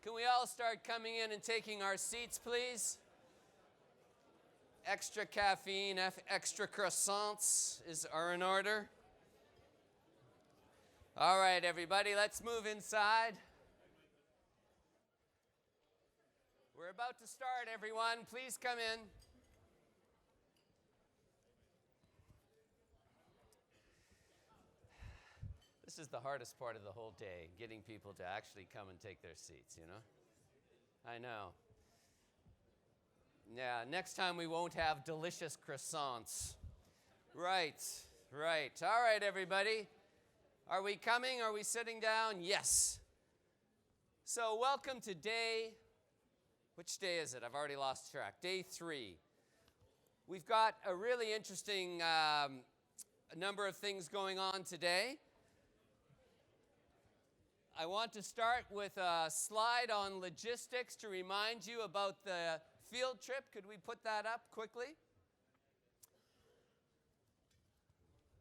Can we all start coming in and taking our seats, please? Extra caffeine, extra croissants are in order. All right, everybody, let's move inside. We're about to start, everyone. Please come in. This is the hardest part of the whole day, getting people to actually come and take their seats, you know? I know. Yeah, next time we won't have delicious croissants. Right. All right, everybody. Are we coming? Are we sitting down? Yes. So welcome to which day is it? I've already lost track. Day 3. We've got a really interesting number of things going on today. I want to start with a slide on logistics to remind you about the field trip. Could we put that up quickly?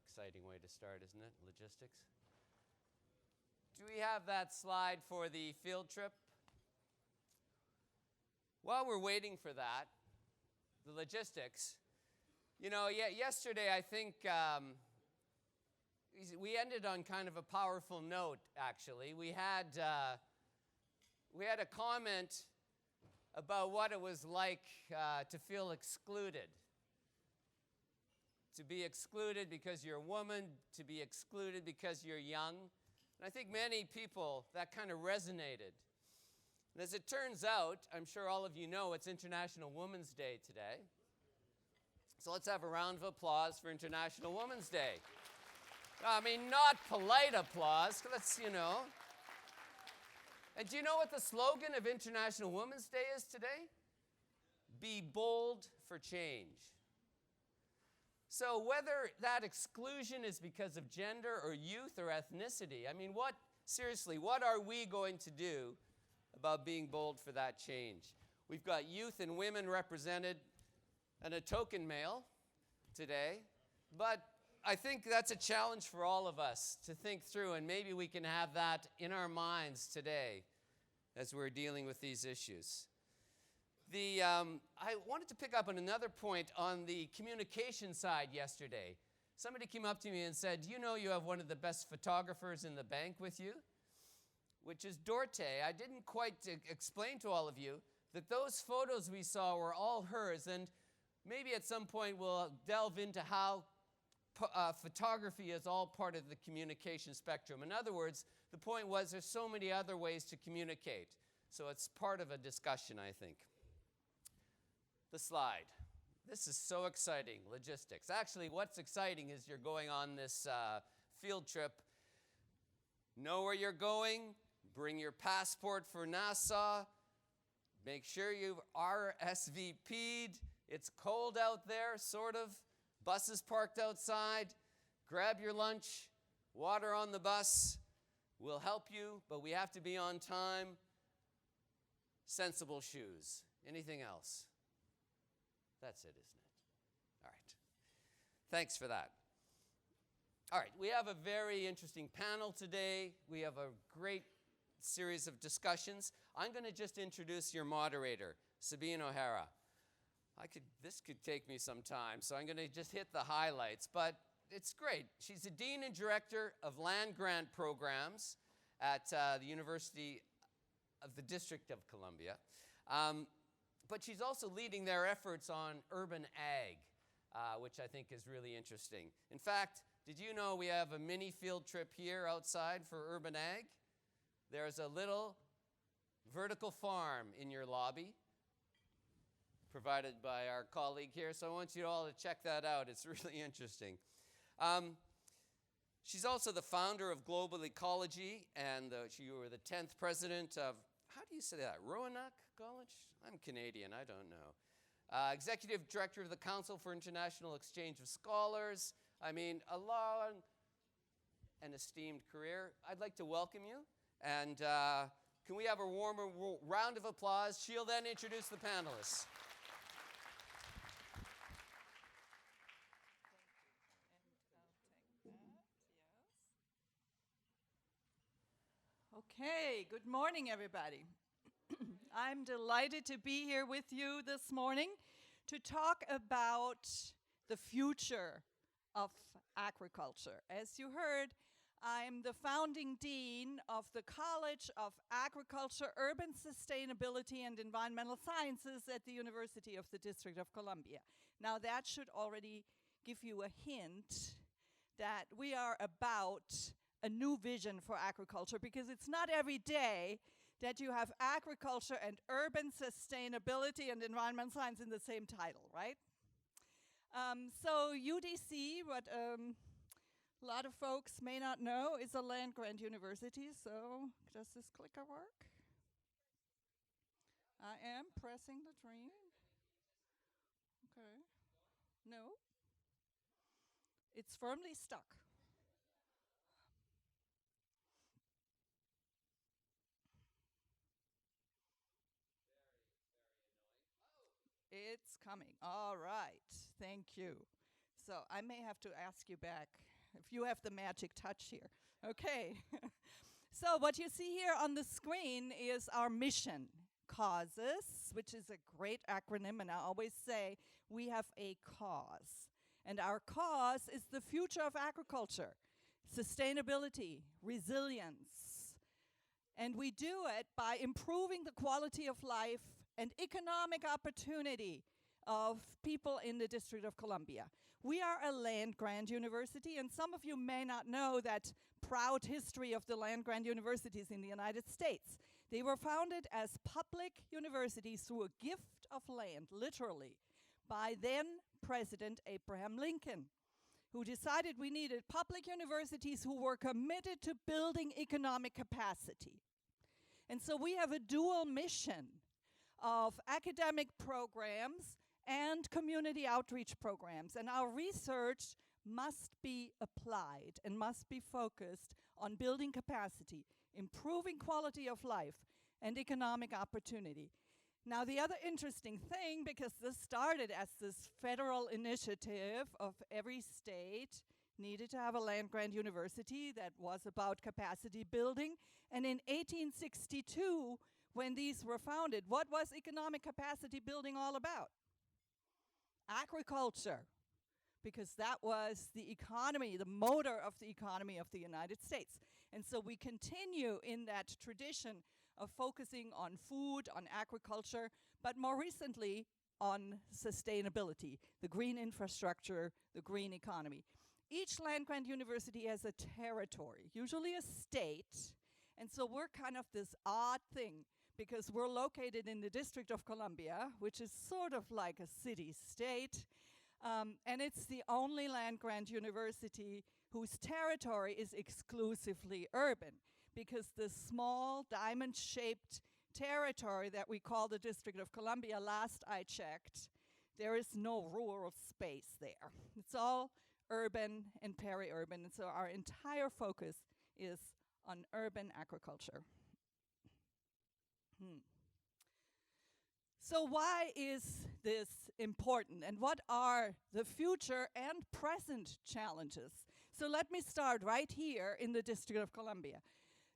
Exciting way to start, isn't it? Logistics. Do we have that slide for the field trip? While we're waiting for that, the logistics, you know, yesterday I think we ended on kind of a powerful note, actually. We had a comment about what it was like to feel excluded. To be excluded because you're a woman, to be excluded because you're young. And I think many people, that kind of resonated. And as it turns out, I'm sure all of you know, it's International Women's Day today. So let's have a round of applause for International Women's Day. I mean, not polite applause. Let's, you know. And do you know what the slogan of International Women's Day is today? Be bold for change. So whether that exclusion is because of gender or youth or ethnicity, I mean, seriously, what are we going to do about being bold for that change? We've got youth and women represented and a token male today, but I think that's a challenge for all of us to think through, and maybe we can have that in our minds today as we're dealing with these issues. I wanted to pick up on another point on the communication side yesterday. Somebody came up to me and said, you know, you have one of the best photographers in the bank with you, which is Dorte. I didn't quite explain to all of you that those photos we saw were all hers, and maybe at some point we'll delve into how photography is all part of the communication spectrum. In other words, the point was there's so many other ways to communicate. So it's part of a discussion, I think. The slide. This is so exciting, logistics. Actually, what's exciting is you're going on this field trip. Know where you're going. Bring your passport for Nassau. Make sure you've RSVP'd. It's cold out there, sort of. Buses parked outside. Grab your lunch. Water on the bus. We'll help you, but we have to be on time. Sensible shoes. Anything else? That's it, isn't it? All right. Thanks for that. All right, we have a very interesting panel today. We have a great series of discussions. I'm going to just introduce your moderator, Sabine O'Hara. This could take me some time, so I'm going to just hit the highlights, but it's great. She's the Dean and Director of Land Grant Programs at the University of the District of Columbia. But she's also leading their efforts on urban ag, which I think is really interesting. In fact, did you know we have a mini field trip here outside for urban ag? There's a little vertical farm in your lobby, provided by our colleague here. So I want you all to check that out. It's really interesting. She's also the founder of Global Ecology, and you were the 10th president of, how do you say that, Roanoke College? I'm Canadian, I don't know. Executive Director of the Council for International Exchange of Scholars. I mean, a long and esteemed career. I'd like to welcome you, and can we have a warmer round of applause? She'll then introduce the panelists. Okay, good morning, everybody. I'm delighted to be here with you this morning to talk about the future of agriculture. As you heard, I'm the founding dean of the College of Agriculture, Urban Sustainability and Environmental Sciences at the University of the District of Columbia. Now that should already give you a hint that we are about a new vision for agriculture, because it's not every day that you have agriculture and urban sustainability and environmental science in the same title, right? So UDC, what a lot of folks may not know, is a land-grant university. So does this clicker work? I am pressing the train. Okay. No. It's firmly stuck. It's coming. All right. Thank you. So I may have to ask you back if you have the magic touch here. Okay. So what you see here on the screen is our mission, CAUSES, which is a great acronym, and I always say we have a cause. And our cause is the future of agriculture, sustainability, resilience. And we do it by improving the quality of life and economic opportunity of people in the District of Columbia. We are a land-grant university, and some of you may not know that proud history of the land-grant universities in the United States. They were founded as public universities through a gift of land, literally, by then President Abraham Lincoln, who decided we needed public universities who were committed to building economic capacity. And so we have a dual mission of academic programs and community outreach programs. And our research must be applied and must be focused on building capacity, improving quality of life, and economic opportunity. Now, the other interesting thing, because this started as this federal initiative of every state needed to have a land-grant university that was about capacity building. And in 1862, when these were founded, what was economic capacity building all about? Agriculture, because that was the economy, the motor of the economy of the United States. And so we continue in that tradition of focusing on food, on agriculture, but more recently on sustainability, the green infrastructure, the green economy. Each land-grant university has a territory, usually a state, and so we're kind of this odd thing because we're located in the District of Columbia, which is sort of like a city-state, and it's the only land-grant university whose territory is exclusively urban, because the small diamond-shaped territory that we call the District of Columbia, last I checked, there is no rural space there. It's all urban and peri-urban, and so our entire focus is on urban agriculture. So why is this important, and what are the future and present challenges? So let me start right here in the District of Columbia.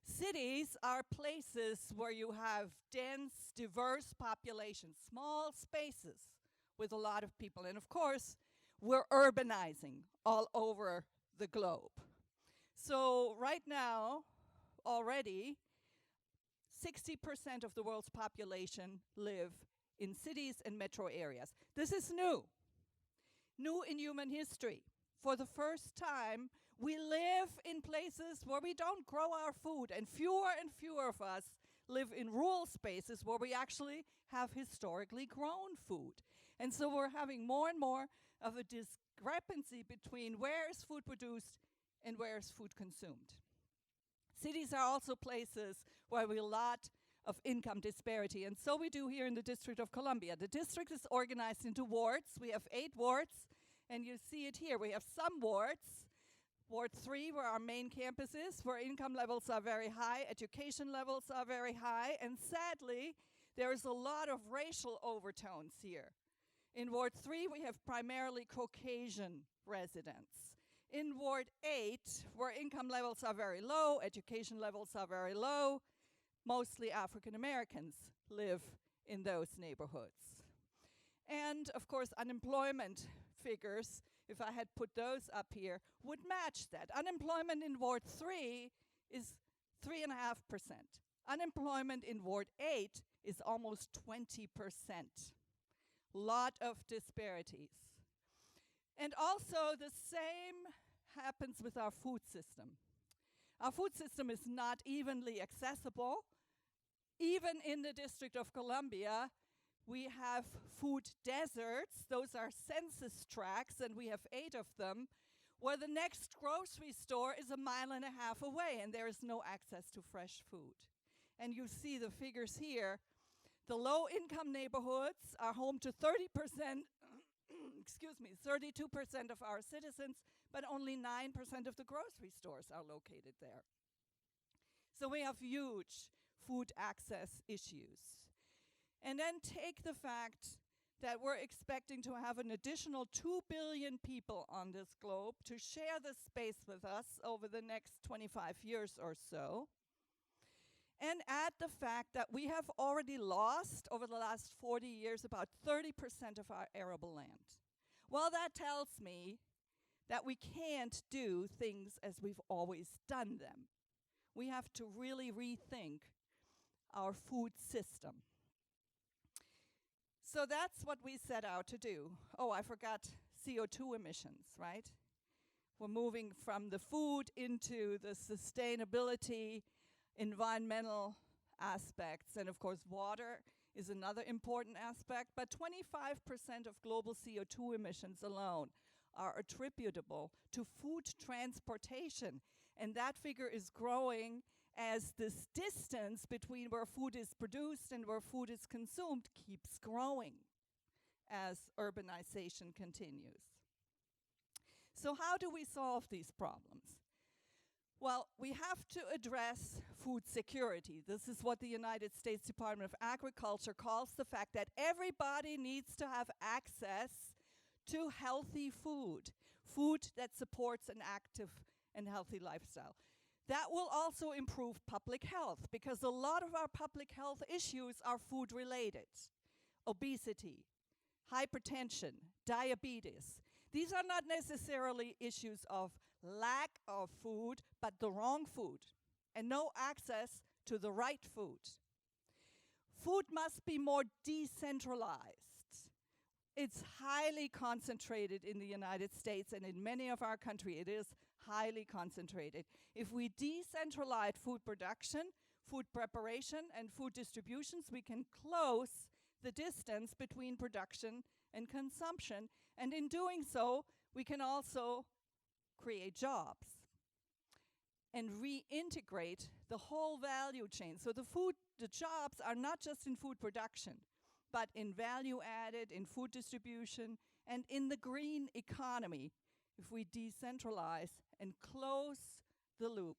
Cities are places where you have dense, diverse populations, small spaces with a lot of people. And of course, we're urbanizing all over the globe. So right now, already, 60% of the world's population live in cities and metro areas. This is new in human history. For the first time, we live in places where we don't grow our food, and fewer of us live in rural spaces where we actually have historically grown food. And so we're having more and more of a discrepancy between where is food produced and where is food consumed. Cities are also places where we have a lot of income disparity, and so we do here in the District of Columbia. The district is organized into wards. We have 8 wards, and you see it here. We have some wards. Ward 3, where our main campus is, where income levels are very high, education levels are very high, and sadly, there is a lot of racial overtones here. In Ward 3, we have primarily Caucasian residents. In Ward 8, where income levels are very low, education levels are very low, mostly African Americans live in those neighborhoods. And of course, unemployment figures, if I had put those up here, would match that. Unemployment in Ward 3 is 3.5%. Unemployment in Ward 8 is almost 20%. Lot of disparities. And also the same happens with our food system. Our food system is not evenly accessible. Even in the District of Columbia, we have food deserts. Those are census tracts, and we have 8 of them, where the next grocery store is 1.5 miles away, and there is no access to fresh food. And you see the figures here. The low-income neighborhoods are home to 30%, 32% of our citizens, but only 9% of the grocery stores are located there. So we have huge food access issues. And then take the fact that we're expecting to have an additional 2 billion people on this globe to share the space with us over the next 25 years or so. And add the fact that we have already lost, over the last 40 years, about 30% of our arable land. Well, that tells me that we can't do things as we've always done them. We have to really rethink our food system. So that's what we set out to do. Oh, I forgot CO2 emissions, right? We're moving from the food into the sustainability, environmental aspects, and of course water is another important aspect, but 25% of global CO2 emissions alone are attributable to food transportation, and that figure is growing as this distance between where food is produced and where food is consumed keeps growing as urbanization continues. So how do we solve these problems? Well, we have to address food security. This is what the United States Department of Agriculture calls the fact that everybody needs to have access to healthy food, food that supports an active and healthy lifestyle. That will also improve public health, because a lot of our public health issues are food related. Obesity, hypertension, diabetes. These are not necessarily issues of lack of food, but the wrong food and no access to the right food. Food must be more decentralized. It's highly concentrated in the United States, and in many of our countries it is highly concentrated. If we decentralize food production, food preparation, and food distributions, we can close the distance between production and consumption, and in doing so, we can also create jobs and reintegrate the whole value chain. So the jobs are not just in food production, but in value added, in food distribution, and in the green economy, if we decentralize and close the loop.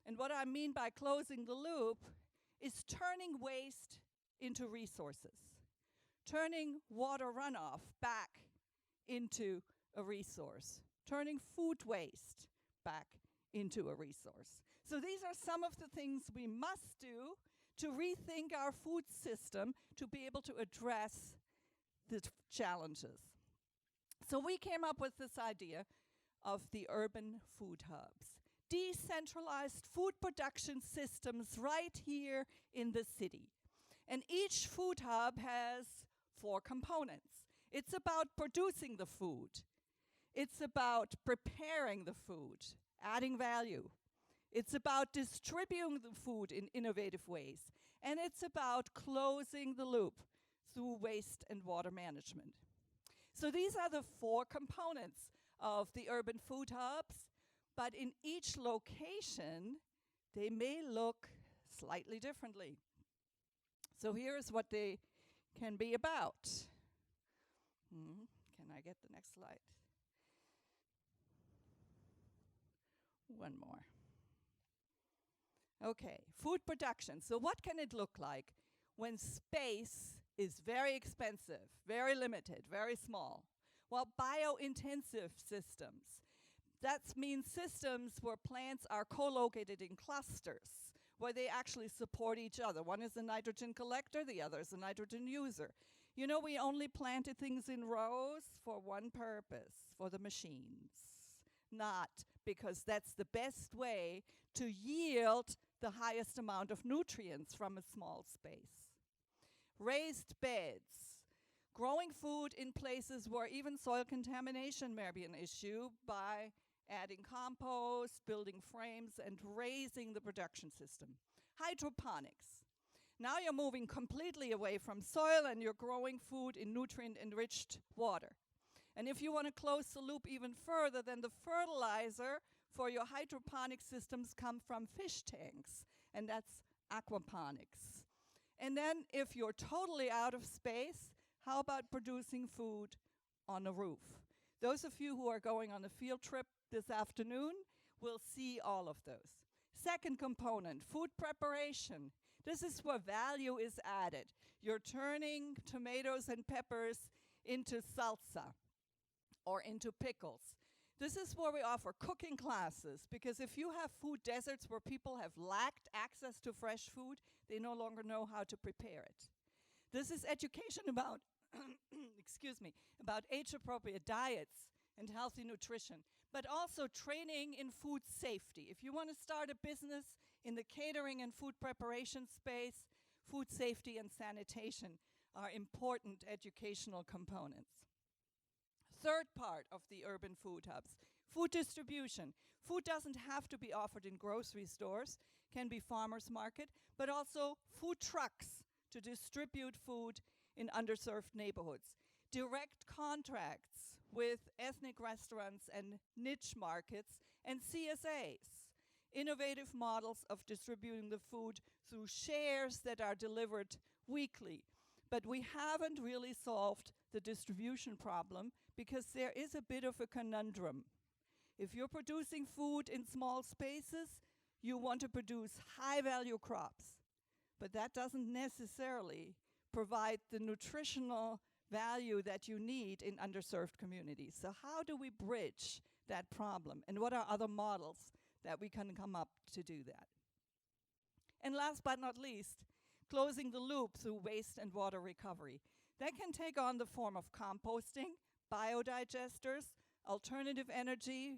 And what I mean by closing the loop is turning waste into resources, turning water runoff back into a resource, turning food waste back into a resource. So these are some of the things we must do to rethink our food system to be able to address the challenges. So we came up with this idea of the urban food hubs, decentralized food production systems right here in the city. And each food hub has 4 components. It's about producing the food. It's about preparing the food, adding value. It's about distributing the food in innovative ways. And it's about closing the loop through waste and water management. So these are the 4 components of the urban food hubs, but in each location, they may look slightly differently. So here's what they can be about. Can I get the next slide? One more. Okay, food production. So what can it look like when space is very expensive, very limited, very small? Well, bio-intensive systems. That means systems where plants are co-located in clusters, where they actually support each other. One is a nitrogen collector, the other is a nitrogen user. You know, we only planted things in rows for one purpose, for the machines, not because that's the best way to yield the highest amount of nutrients from a small space. Raised beds. Growing food in places where even soil contamination may be an issue by adding compost, building frames, and raising the production system. Hydroponics. Now you're moving completely away from soil and you're growing food in nutrient-enriched water. And if you want to close the loop even further, then the fertilizer for your hydroponic systems come from fish tanks, and that's aquaponics. And then if you're totally out of space, how about producing food on a roof? Those of you who are going on a field trip this afternoon will see all of those. Second component, food preparation. This is where value is added. You're turning tomatoes and peppers into salsa or into pickles. This is where we offer cooking classes, because if you have food deserts where people have lacked access to fresh food, they no longer know how to prepare it. This is education about, about age-appropriate diets and healthy nutrition, but also training in food safety. If you want to start a business in the catering and food preparation space, food safety and sanitation are important educational components. Third part of the urban food hubs, food distribution. Food doesn't have to be offered in grocery stores, can be farmers market, but also food trucks to distribute food in underserved neighborhoods. Direct contracts with ethnic restaurants and niche markets and CSAs. Innovative models of distributing the food through shares that are delivered weekly. But we haven't really solved the distribution problem because there is a bit of a conundrum. If you're producing food in small spaces, you want to produce high-value crops, but that doesn't necessarily provide the nutritional value that you need in underserved communities. So how do we bridge that problem, and what are other models that we can come up to do that? And last but not least, closing the loop through waste and water recovery. That can take on the form of composting, biodigesters, alternative energy,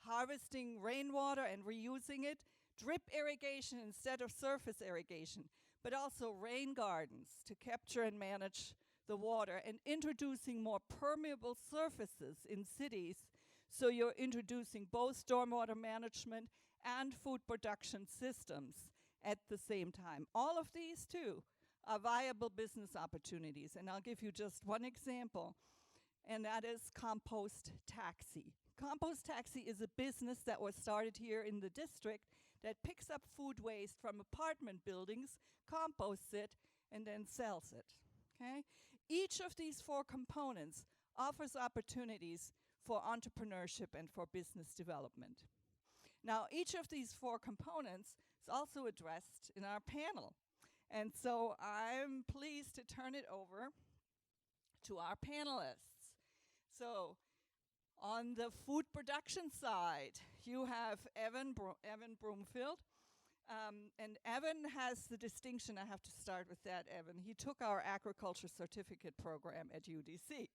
harvesting rainwater and reusing it, drip irrigation instead of surface irrigation, but also rain gardens to capture and manage the water, and introducing more permeable surfaces in cities, so you're introducing both stormwater management and food production systems at the same time. All of these, too, are viable business opportunities, and I'll give you just one example, and that is Compost Taxi. Compost Taxi is a business that was started here in the district that picks up food waste from apartment buildings, composts it, and then sells it, okay? Each of these four components offers opportunities for entrepreneurship and for business development. Now, each of these four components is also addressed in our panel. And so I'm pleased to turn it over to our panelists. So on the food production side, you have Evan Broomfield. And Evan has the distinction, I have to start with that, Evan. He took our agriculture certificate program at UDC.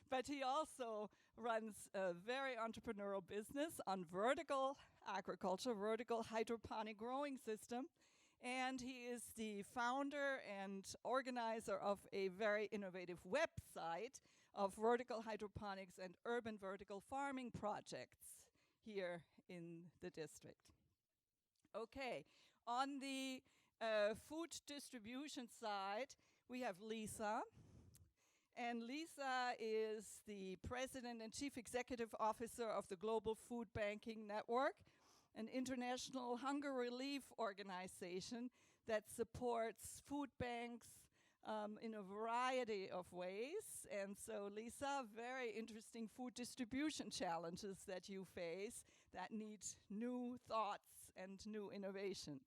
But he also runs a very entrepreneurial business on vertical agriculture, vertical hydroponic growing system. And he is the founder and organizer of a very innovative website of vertical hydroponics and urban vertical farming projects here in the district. Okay, on the food distribution side, we have Lisa. And Lisa is the president and chief executive officer of the Global Food Banking Network, an international hunger relief organization that supports food banks in a variety of ways. And so, Lisa, very interesting food distribution challenges that you face that need new thoughts and new innovation.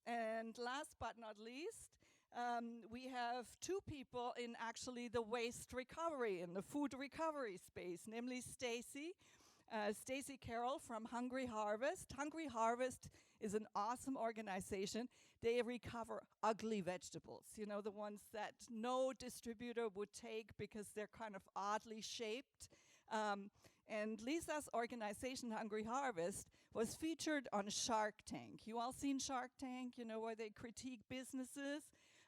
And last but not least, we have two people in actually the waste recovery, in the food recovery space, namely Stacy Carroll from Hungry Harvest. Hungry Harvest is an awesome organization. They recover ugly vegetables, the ones that no distributor would take because they're kind of oddly shaped. And Lisa's organization, Hungry Harvest, was featured on Shark Tank. You all seen Shark Tank, where they critique businesses?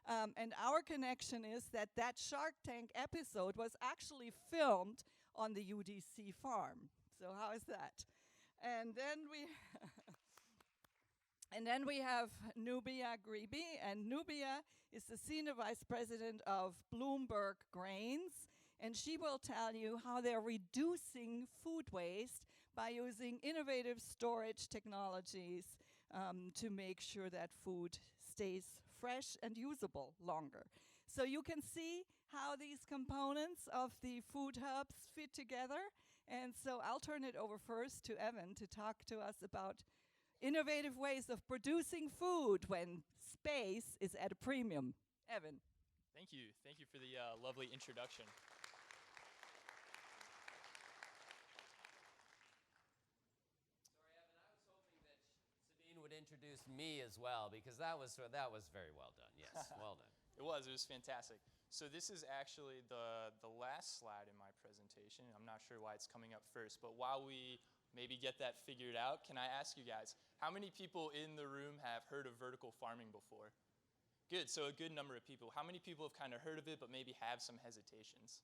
And our connection is that Shark Tank episode was actually filmed on the UDC farm. So how is that? And then we have Nubia Grebe, and Nubia is the Senior Vice President of Bloomberg Grains, and she will tell you how they're reducing food waste by using innovative storage technologies to make sure that food stays fresh and usable longer. So you can see how these components of the food hubs fit together. And so I'll turn it over first to Evan to talk to us about innovative ways of producing food when space is at a premium. Evan. Thank you. Thank you for the lovely introduction. Would introduce me as well, because that was very well done. Yes, well done. It was fantastic. So this is actually the last slide in my presentation. I'm not sure why it's coming up first, but while we maybe get that figured out, can I ask you guys, how many people in the room have heard of vertical farming before? Good, so a good number of people. How many people have kind of heard of it but maybe have some hesitations?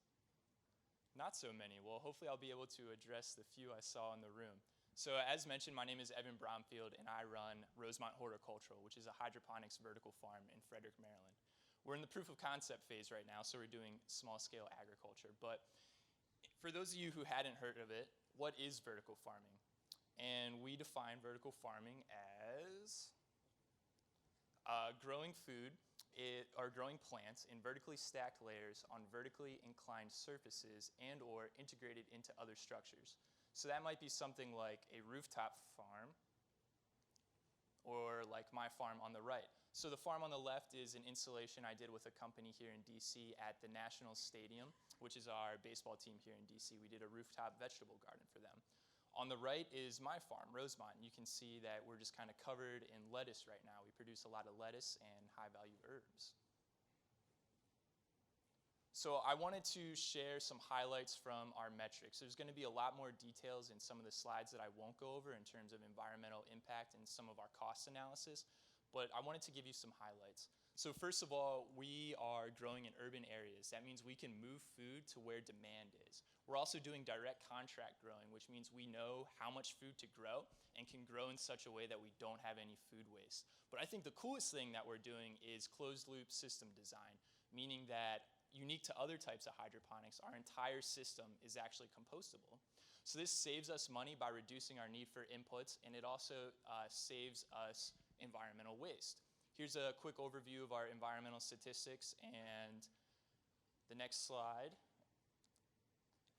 Not so many. Well, hopefully I'll be able to address the few I saw in the room. So as mentioned, my name is Evan Bromfield, and I run Rosemont Horticultural, which is a hydroponics vertical farm in Frederick, Maryland. We're in the proof of concept phase right now, so we're doing small-scale agriculture. But for those of you who hadn't heard of it, what is vertical farming? And we define vertical farming as growing food or growing plants in vertically stacked layers on vertically inclined surfaces and or integrated into other structures. So that might be something like a rooftop farm or like my farm on the right. So the farm on the left is an installation I did with a company here in DC at the National Stadium, which is our baseball team here in DC. We did a rooftop vegetable garden for them. On the right is my farm, Rosemont. You can see that we're just kind of covered in lettuce right now. We produce a lot of lettuce and high-value herbs. So I wanted to share some highlights from our metrics. There's going to be a lot more details in some of the slides that I won't go over in terms of environmental impact and some of our cost analysis, but I wanted to give you some highlights. So first of all, we are growing in urban areas. That means we can move food to where demand is. We're also doing direct contract growing, which means we know how much food to grow and can grow in such a way that we don't have any food waste. But I think the coolest thing that we're doing is closed loop system design, meaning that unique to other types of hydroponics, our entire system is actually compostable. So this saves us money by reducing our need for inputs, and it also saves us environmental waste. Here's a quick overview of our environmental statistics, and the next slide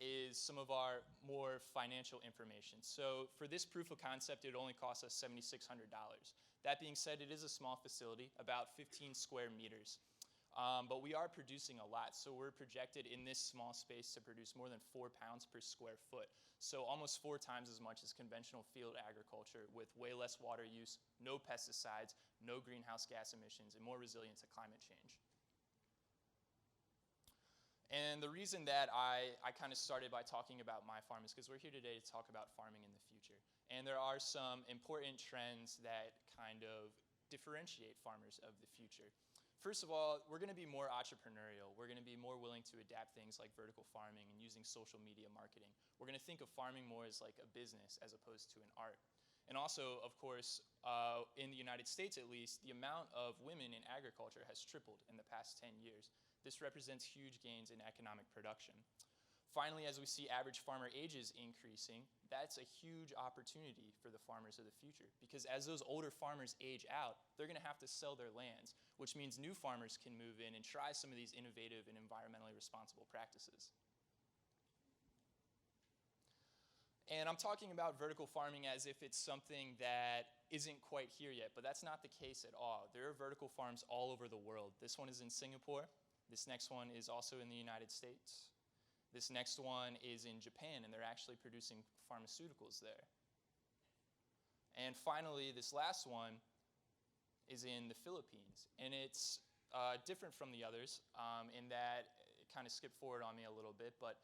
is some of our more financial information. So for this proof of concept, it only cost us $7,600. That being said, it is a small facility, about 15 square meters. But we are producing a lot, so we're projected in this small space to produce more than 4 pounds per square foot. So almost 4 times as much as conventional field agriculture with way less water use, no pesticides, no greenhouse gas emissions, and more resilient to climate change. And the reason that I kind of started by talking about my farm is because we're here today to talk about farming in the future. And there are some important trends that kind of differentiate farmers of the future. First of all, we're going to be more entrepreneurial. We're going to be more willing to adapt things like vertical farming and using social media marketing. We're going to think of farming more as like a business as opposed to an art. And also, of course, in the United States at least, the amount of women in agriculture has tripled in the past 10 years. This represents huge gains in economic production. Finally, as we see average farmer ages increasing, that's a huge opportunity for the farmers of the future, because as those older farmers age out, they're going to have to sell their lands, which means new farmers can move in and try some of these innovative and environmentally responsible practices. And I'm talking about vertical farming as if it's something that isn't quite here yet, but that's not the case at all. There are vertical farms all over the world. This one is in Singapore. This next one is also in the United States. This next one is in Japan, and they're actually producing pharmaceuticals there. And finally, this last one is in the Philippines. And it's different from the others in that it kind of skipped forward on me a little bit, but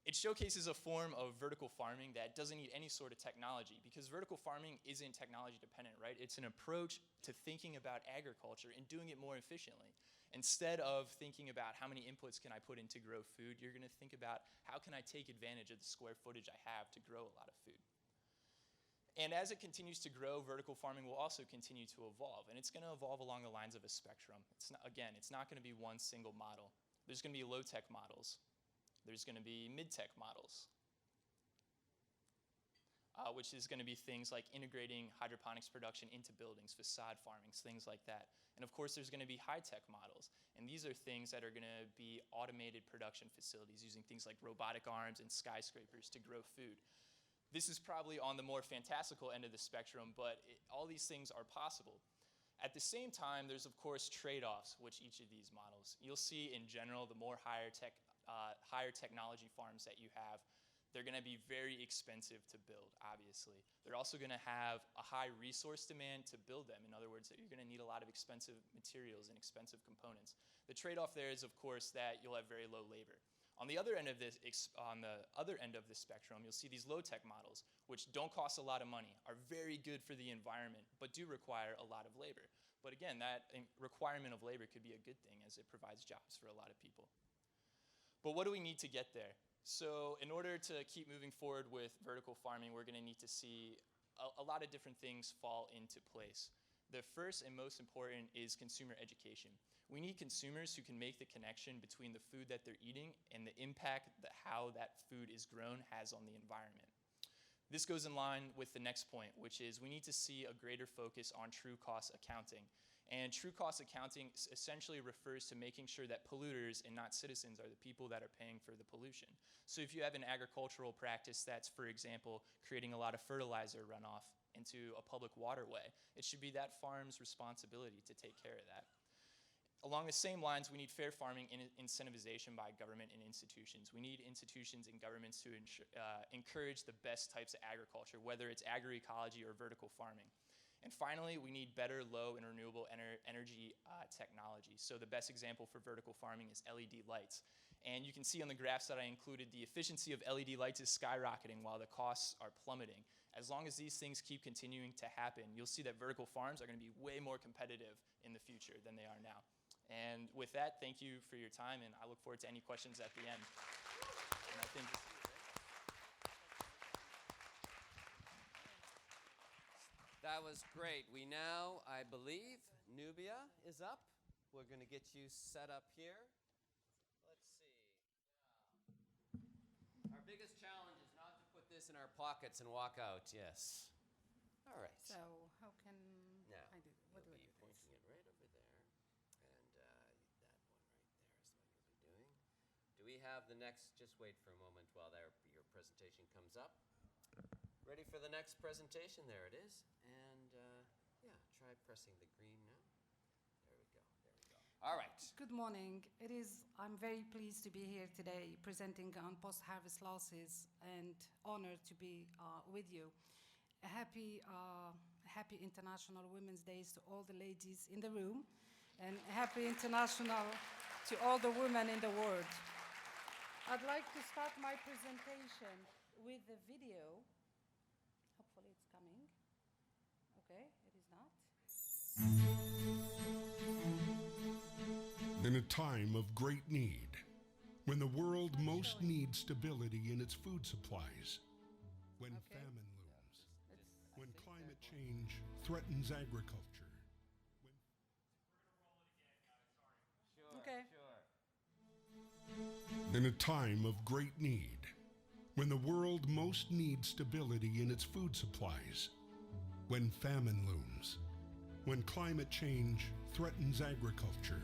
it showcases a form of vertical farming that doesn't need any sort of technology, because vertical farming isn't technology dependent, right? It's an approach to thinking about agriculture and doing it more efficiently. Instead of thinking about how many inputs can I put in to grow food, you're gonna think about how can I take advantage of the square footage I have to grow a lot of food. And as it continues to grow, vertical farming will also continue to evolve, and it's gonna evolve along the lines of a spectrum. It's not gonna be one single model. There's gonna be low-tech models. There's going to be mid-tech models, which is going to be things like integrating hydroponics production into buildings, facade farmings, things like that. And of course, there's going to be high-tech models. And these are things that are going to be automated production facilities using things like robotic arms and skyscrapers to grow food. This is probably on the more fantastical end of the spectrum, but all these things are possible. At the same time, there's of course trade-offs with each of these models. You'll see in general, the more higher technology farms that you have, they're gonna be very expensive to build, obviously. They're also gonna have a high resource demand to build them. In other words, that you're gonna need a lot of expensive materials and expensive components. The trade-off there is, of course, that you'll have very low labor. On the other end of this spectrum, you'll see these low-tech models, which don't cost a lot of money, are very good for the environment, but do require a lot of labor. But again, that requirement of labor could be a good thing as it provides jobs for a lot of people. But what do we need to get there? So in order to keep moving forward with vertical farming, we're gonna need to see a lot of different things fall into place. The first and most important is consumer education. We need consumers who can make the connection between the food that they're eating and the impact that how that food is grown has on the environment. This goes in line with the next point, which is we need to see a greater focus on true cost accounting. And true cost accounting essentially refers to making sure that polluters and not citizens are the people that are paying for the pollution. So if you have an agricultural practice that's, for example, creating a lot of fertilizer runoff into a public waterway, it should be that farm's responsibility to take care of that. Along the same lines, we need fair farming incentivization by government and institutions. We need institutions and governments to encourage the best types of agriculture, whether it's agroecology or vertical farming. And finally, we need better low and renewable energy technology. So the best example for vertical farming is LED lights. And you can see on the graphs that I included, the efficiency of LED lights is skyrocketing while the costs are plummeting. As long as these things keep continuing to happen, you'll see that vertical farms are going to be way more competitive in the future than they are now. And with that, thank you for your time, and I look forward to any questions at the end. And I think That was great. We now, I believe, Nubia is up. We're going to get you set up here. Let's see. Our biggest challenge is not to put this in our pockets and walk out. Yes. All right. So how can Now, I do? What do you'll I be do? pointing it right over there, and that one right there is what you'll be doing. Do we have the next? Just wait for a moment while your presentation comes up. Ready for the next presentation? There it is. And yeah, try pressing the green now. There we go. There we go. All right. Good morning. I'm very pleased to be here today presenting on post-harvest losses and honored to be with you. Happy International Women's Day to all the ladies in the room, and happy International to all the women in the world. I'd like to start my presentation with a video. Hopefully it's coming. Okay, it is not. In a time of great need, when the world most needs stability in its food supplies, when Okay. famine looms, when climate change threatens agriculture, Sure. Okay. Sure. in a time of great need, when the world most needs stability in its food supplies, when famine looms, when climate change threatens agriculture,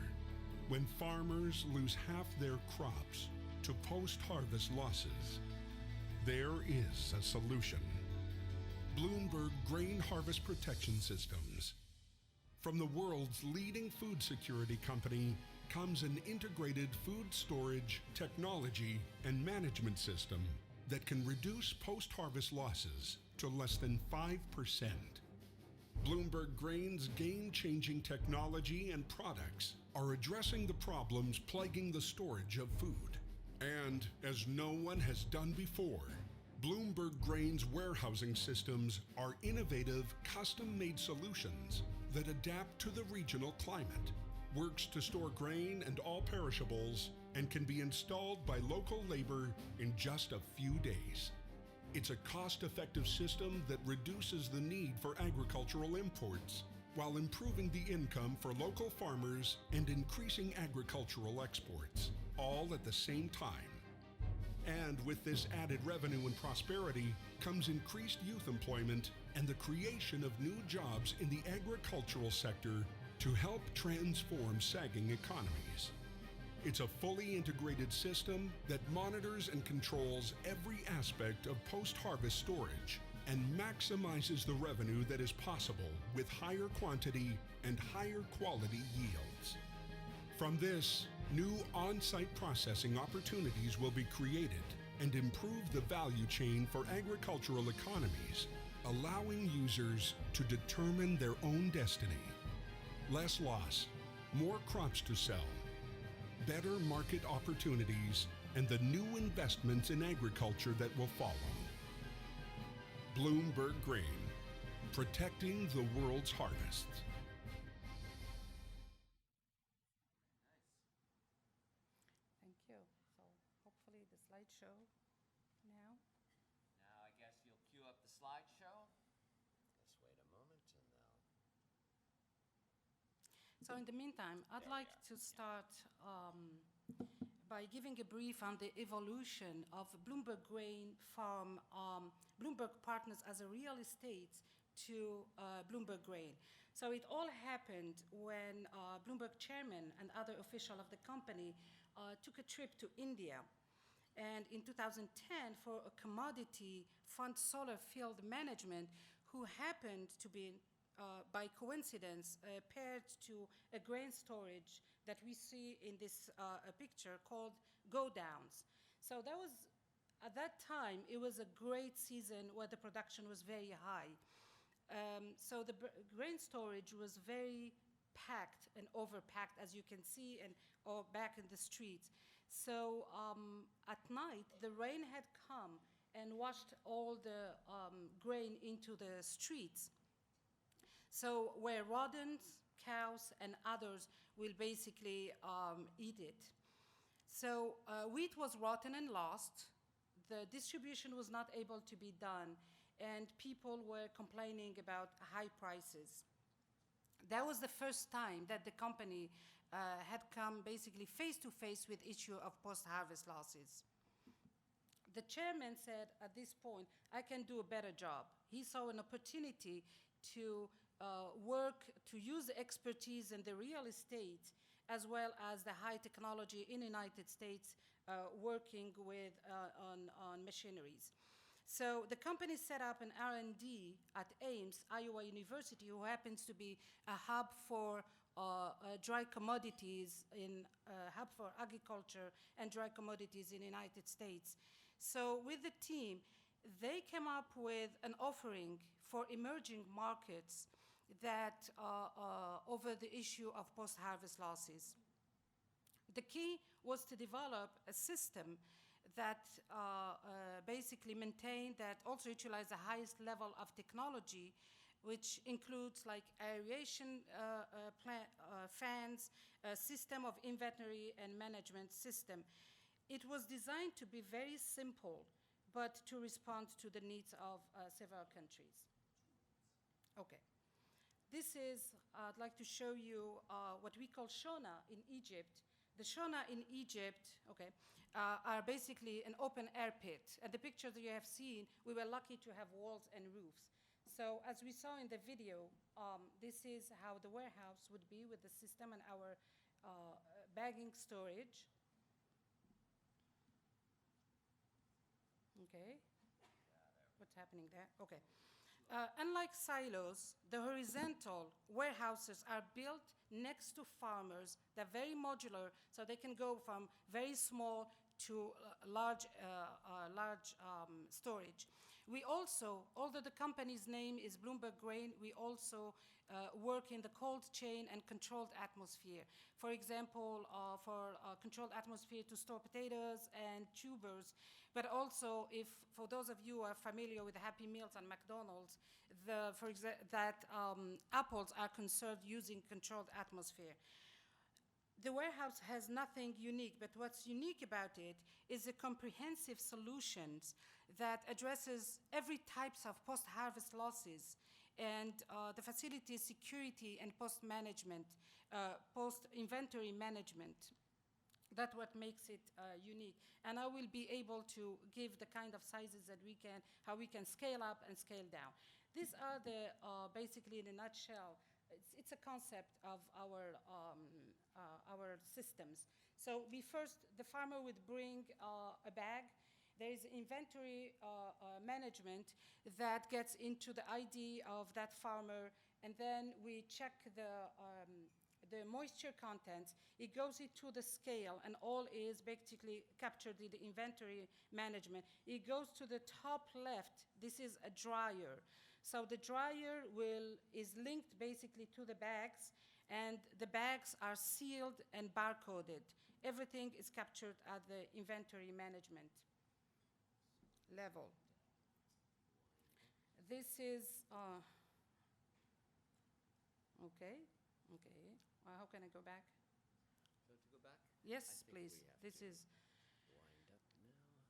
when farmers lose half their crops to post-harvest losses, there is a solution. Bloomberg Grain Harvest Protection Systems. From the world's leading food security company comes an integrated food storage, technology, and management system that can reduce post-harvest losses to less than 5%. Bloomberg Grain's game-changing technology and products are addressing the problems plaguing the storage of food. And, as no one has done before, Bloomberg Grain's warehousing systems are innovative, custom-made solutions that adapt to the regional climate, works to store grain and all perishables, and can be installed by local labor in just a few days. It's a cost-effective system that reduces the need for agricultural imports while improving the income for local farmers and increasing agricultural exports, all at the same time. And with this added revenue and prosperity comes increased youth employment and the creation of new jobs in the agricultural sector to help transform sagging economies. It's a fully integrated system that monitors and controls every aspect of post-harvest storage and maximizes the revenue that is possible with higher quantity and higher quality yields. From this, new on-site processing opportunities will be created and improve the value chain for agricultural economies, allowing users to determine their own destiny. Less loss, more crops to sell, better market opportunities, and the new investments in agriculture that will follow. Bloomberg Grain, protecting the world's harvests. Thank you. So hopefully the slideshow now. Now I guess you'll cue up the slideshow. Let's wait a moment and So in the meantime, I'd like to start by giving a brief on the evolution of Bloomberg Grain from Bloomberg Partners as a real estate to Bloomberg Grain. So it all happened when Bloomberg chairman and other officials of the company took a trip to India. And in 2010, for a commodity fund solar field management, who happened to be by coincidence, paired to a grain storage that we see in this a picture called Go Downs. So that was, at that time, it was a great season where the production was very high. So the grain storage was very packed and overpacked, as you can see, and or back in the streets. So at night, the rain had come and washed all the grain into the streets. So where rodents, cows, and others will basically eat it. So wheat was rotten and lost. The distribution was not able to be done, and people were complaining about high prices. That was the first time that the company had come basically face to face with issue of post-harvest losses. The chairman said at this point, I can do a better job. He saw an opportunity to work to use the expertise in the real estate as well as the high technology in the United States working with on machineries. So the company set up an R&D at Ames, Iowa University, who happens to be a hub for dry commodities, hub for agriculture and dry commodities in the United States. So with the team, they came up with an offering for emerging markets that over the issue of post-harvest losses. The key was to develop a system that basically maintained, that also utilized the highest level of technology, which includes like aeration fans, a system of inventory and management system. It was designed to be very simple, but to respond to the needs of several countries. Okay. This is, I'd like to show you what we call Shona in Egypt. The Shona in Egypt, okay, are basically an open air pit. And the pictures that you have seen, we were lucky to have walls and roofs. So as we saw in the video, this is how the warehouse would be with the system and our bagging storage. Okay, what's happening there? Okay. Unlike silos, the horizontal warehouses are built next to farmers. They're very modular, so they can go from very small to large storage. We also, although the company's name is Bloomberg Grain, we also work in the cold chain and controlled atmosphere. For example, for controlled atmosphere to store potatoes and tubers, but also if, for those of you who are familiar with Happy Meals and McDonald's, apples are conserved using controlled atmosphere. The warehouse has nothing unique, but what's unique about it is the comprehensive solutions that addresses every types of post-harvest losses and the facility security and post-management, post-inventory management. That's what makes it unique. And I will be able to give the kind of sizes that we can, how we can scale up and scale down. These are the, basically in a nutshell, it's a concept of our systems. So the farmer would bring a bag. There is inventory management that gets into the ID of that farmer, and then we check the moisture content. It goes into the scale, and all is basically captured in the inventory management. It goes to the top left. This is a dryer. So the dryer is linked basically to the bags, and the bags are sealed and barcoded. Everything is captured at the inventory management level. This is, okay. How can I go back? So to go back? Yes, I think please. we have This to is, wind up now.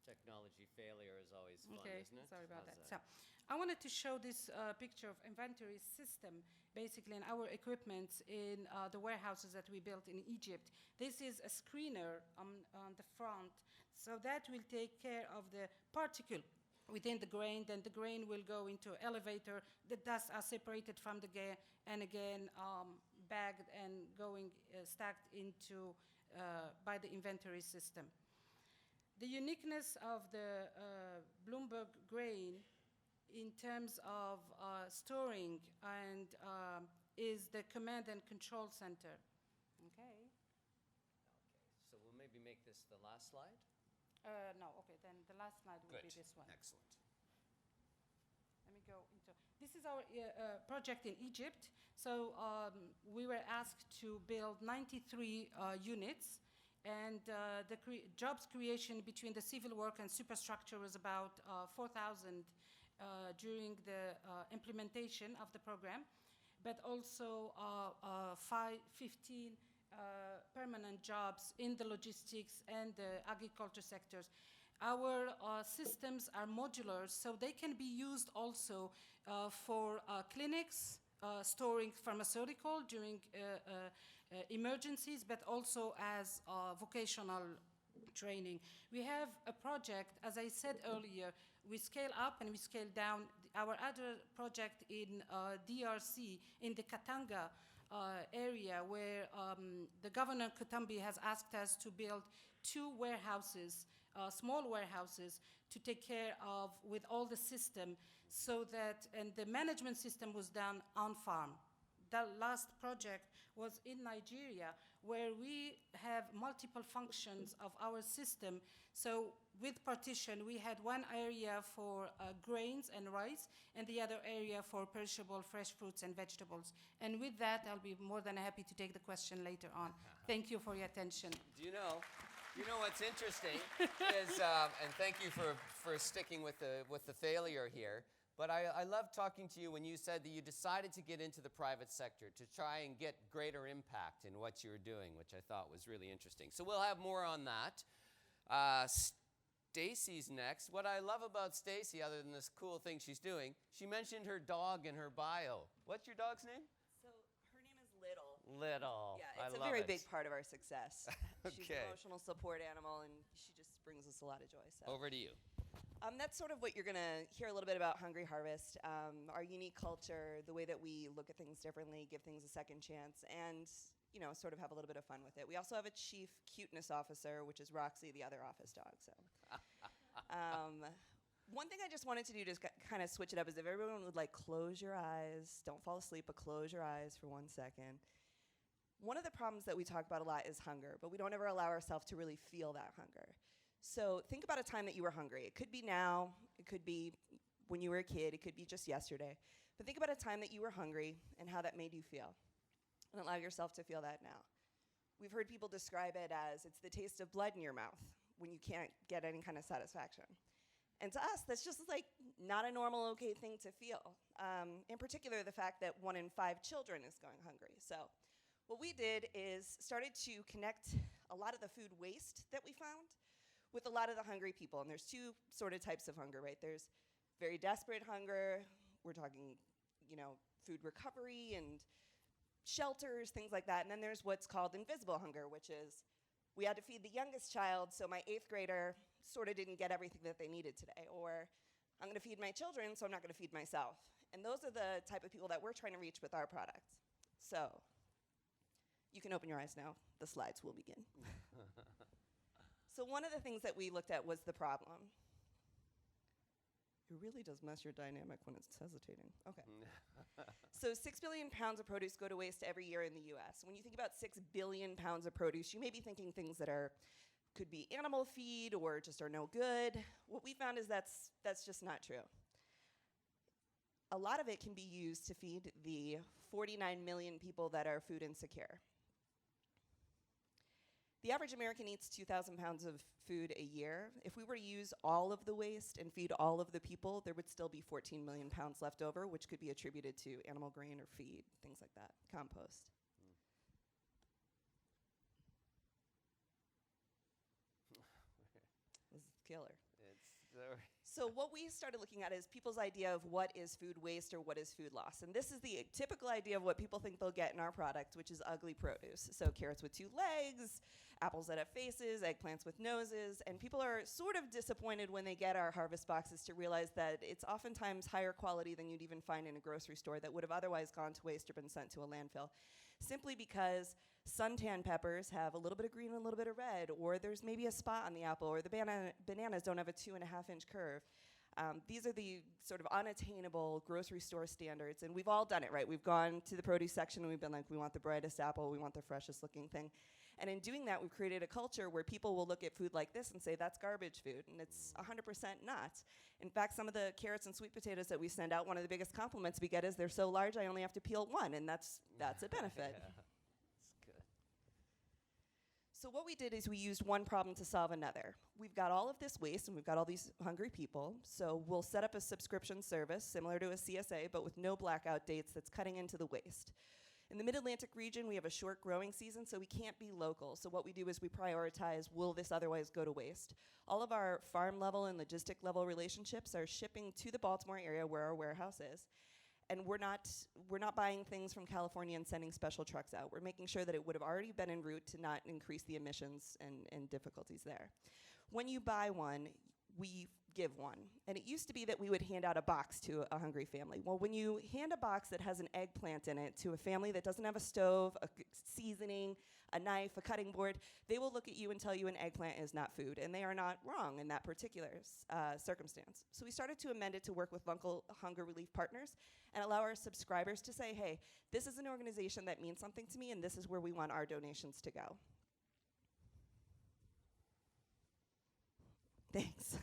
Technology failure is always fun, okay, isn't it? sorry about How's that. So I wanted to show this picture of inventory system, basically, in our equipment in the warehouses that we built in Egypt. This is a screener on the front, so that will take care of the particle within the grain. Then the grain will go into elevator. The dust are separated from the grain, and again bagged and going stacked into by the inventory system. The uniqueness of the Bloomberg Grain in terms of storing and is the command and control center. Okay. So we'll maybe make this the last slide? No, okay, then the last slide will be Good. this one. Excellent. Let me go into, this is our project in Egypt. So we were asked to build 93 units, and the jobs creation between the civil work and superstructure was about 4,000 during the implementation of the program, but also 15 permanent jobs in the logistics and the agriculture sectors. Our systems are modular, so they can be used also for clinics, storing pharmaceutical during emergencies, but also as vocational training. We have a project, as I said earlier, we scale up and we scale down. Our other project in DRC, in the Katanga area, where the governor Katumbi has asked us to build 2 warehouses, small warehouses, to take care of with all the system, so that, and the management system was done on farm. The last project was in Nigeria, where we have multiple functions of our system. So with partition, we had one area for grains and rice, and the other area for perishable fresh fruits and vegetables. And with that, I'll be more than happy to take the question later on. Thank you for your attention. Do you know what's interesting is, and thank you for sticking with the failure here, but I love talking to you when you said that you decided to get into the private sector to try and get greater impact in what you were doing, which I thought was really interesting. So we'll have more on that. Stacy's next. What I love about Stacy, other than this cool thing she's doing, she mentioned her dog in her bio. What's your dog's name? So her name is Little. Little. Yeah, it's I a love very it. big part of our success. She's Okay. an emotional support animal, and she just brings us a lot of joy. So. Over to you. That's sort of what you're going to hear a little bit about Hungry Harvest, our unique culture, the way that we look at things differently, give things a second chance, and sort of have a little bit of fun with it. We also have a chief cuteness officer, which is Roxy, the other office dog. So, one thing I just wanted to do to kind of switch it up is if everyone would close your eyes, don't fall asleep, but close your eyes for 1 second. One of the problems that we talk about a lot is hunger, but we don't ever allow ourselves to really feel that hunger. So think about a time that you were hungry. It could be now, it could be when you were a kid, it could be just yesterday. But think about a time that you were hungry and how that made you feel. And allow yourself to feel that now. We've heard people describe it as it's the taste of blood in your mouth when you can't get any kind of satisfaction. And to us, that's just like not a normal, okay thing to feel. In particular, the fact that 1 in 5 children is going hungry. So what we did is started to connect a lot of the food waste that we found with a lot of the hungry people. And there's 2 sort of types of hunger, right? There's very desperate hunger. We're talking, food recovery and shelters, things like that. And then there's what's called invisible hunger, which is we had to feed the youngest child, so my 8th grader sort of didn't get everything that they needed today. Or I'm going to feed my children, so I'm not going to feed myself. And those are the type of people that we're trying to reach with our products. So you can open your eyes now. The slides will begin. So one of the things that we looked at was the problem. It really does mess your dynamic when it's hesitating. Okay. So 6 billion pounds of produce go to waste every year in the US. When you think about 6 billion pounds of produce, you may be thinking things that could be animal feed or just are no good. What we found is that's just not true. A lot of it can be used to feed the 49 million people that are food insecure. The average American eats 2,000 pounds of food a year. If we were to use all of the waste and feed all of the people, there would still be 14 million pounds left over, which could be attributed to animal grain or feed, things like that, compost. This is killer. So what we started looking at is people's idea of what is food waste or what is food loss. And this is the typical idea of what people think they'll get in our product, which is ugly produce. So carrots with 2 legs, apples that have faces, eggplants with noses. And people are sort of disappointed when they get our harvest boxes to realize that it's oftentimes higher quality than you'd even find in a grocery store that would have otherwise gone to waste or been sent to a landfill. Simply because suntan peppers have a little bit of green and a little bit of red, or there's maybe a spot on the apple, or the bananas don't have a 2.5-inch curve. These are the sort of unattainable grocery store standards, and we've all done it, right? We've gone to the produce section and we've been like, we want the brightest apple, we want the freshest looking thing. And in doing that, we've created a culture where people will look at food like this and say, that's garbage food, and it's 100% not. In fact, some of the carrots and sweet potatoes that we send out, one of the biggest compliments we get is they're so large, I only have to peel 1, and that's a benefit. Yeah. That's good. So what we did is we used one problem to solve another. We've got all of this waste, and we've got all these hungry people, so we'll set up a subscription service similar to a CSA, but with no blackout dates that's cutting into the waste. In the Mid-Atlantic region, we have a short growing season, so we can't be local. So what we do is we prioritize, will this otherwise go to waste? All of our farm level and logistic level relationships are shipping to the Baltimore area where our warehouse is. And we're not buying things from California and sending special trucks out. We're making sure that it would have already been en route to not increase the emissions and difficulties there. When you buy one, we give one. And it used to be that we would hand out a box to a hungry family. Well, when you hand a box that has an eggplant in it to a family that doesn't have a stove, seasoning, a knife, a cutting board, they will look at you and tell you an eggplant is not food. And they are not wrong in that particular circumstance. So we started to amend it to work with local hunger relief partners and allow our subscribers to say, hey, this is an organization that means something to me, and this is where we want our donations to go. Thanks.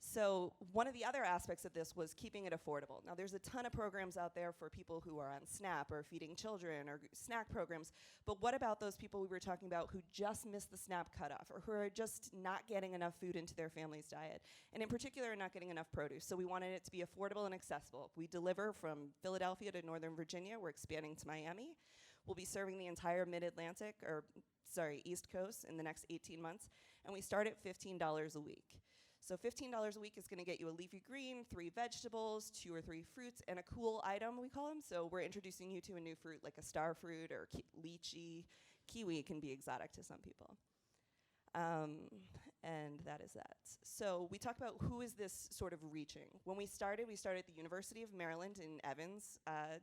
So one of the other aspects of this was keeping it affordable. Now there's a ton of programs out there for people who are on SNAP or feeding children or snack programs, but what about those people we were talking about who just missed the SNAP cutoff or who are just not getting enough food into their family's diet, and in particular not getting enough produce? So we wanted it to be affordable and accessible. We deliver from Philadelphia to Northern Virginia. We're expanding to Miami. We'll be serving the entire Mid-Atlantic, East Coast in the next 18 months, and we start at $15 a week. So $15 a week is going to get you a leafy green, 3 vegetables, 2 or 3 fruits, and a cool item, we call them. So we're introducing you to a new fruit like a star fruit or lychee. Kiwi can be exotic to some people. And that is that. So we talk about who is this sort of reaching. When we started at the University of Maryland in Evans'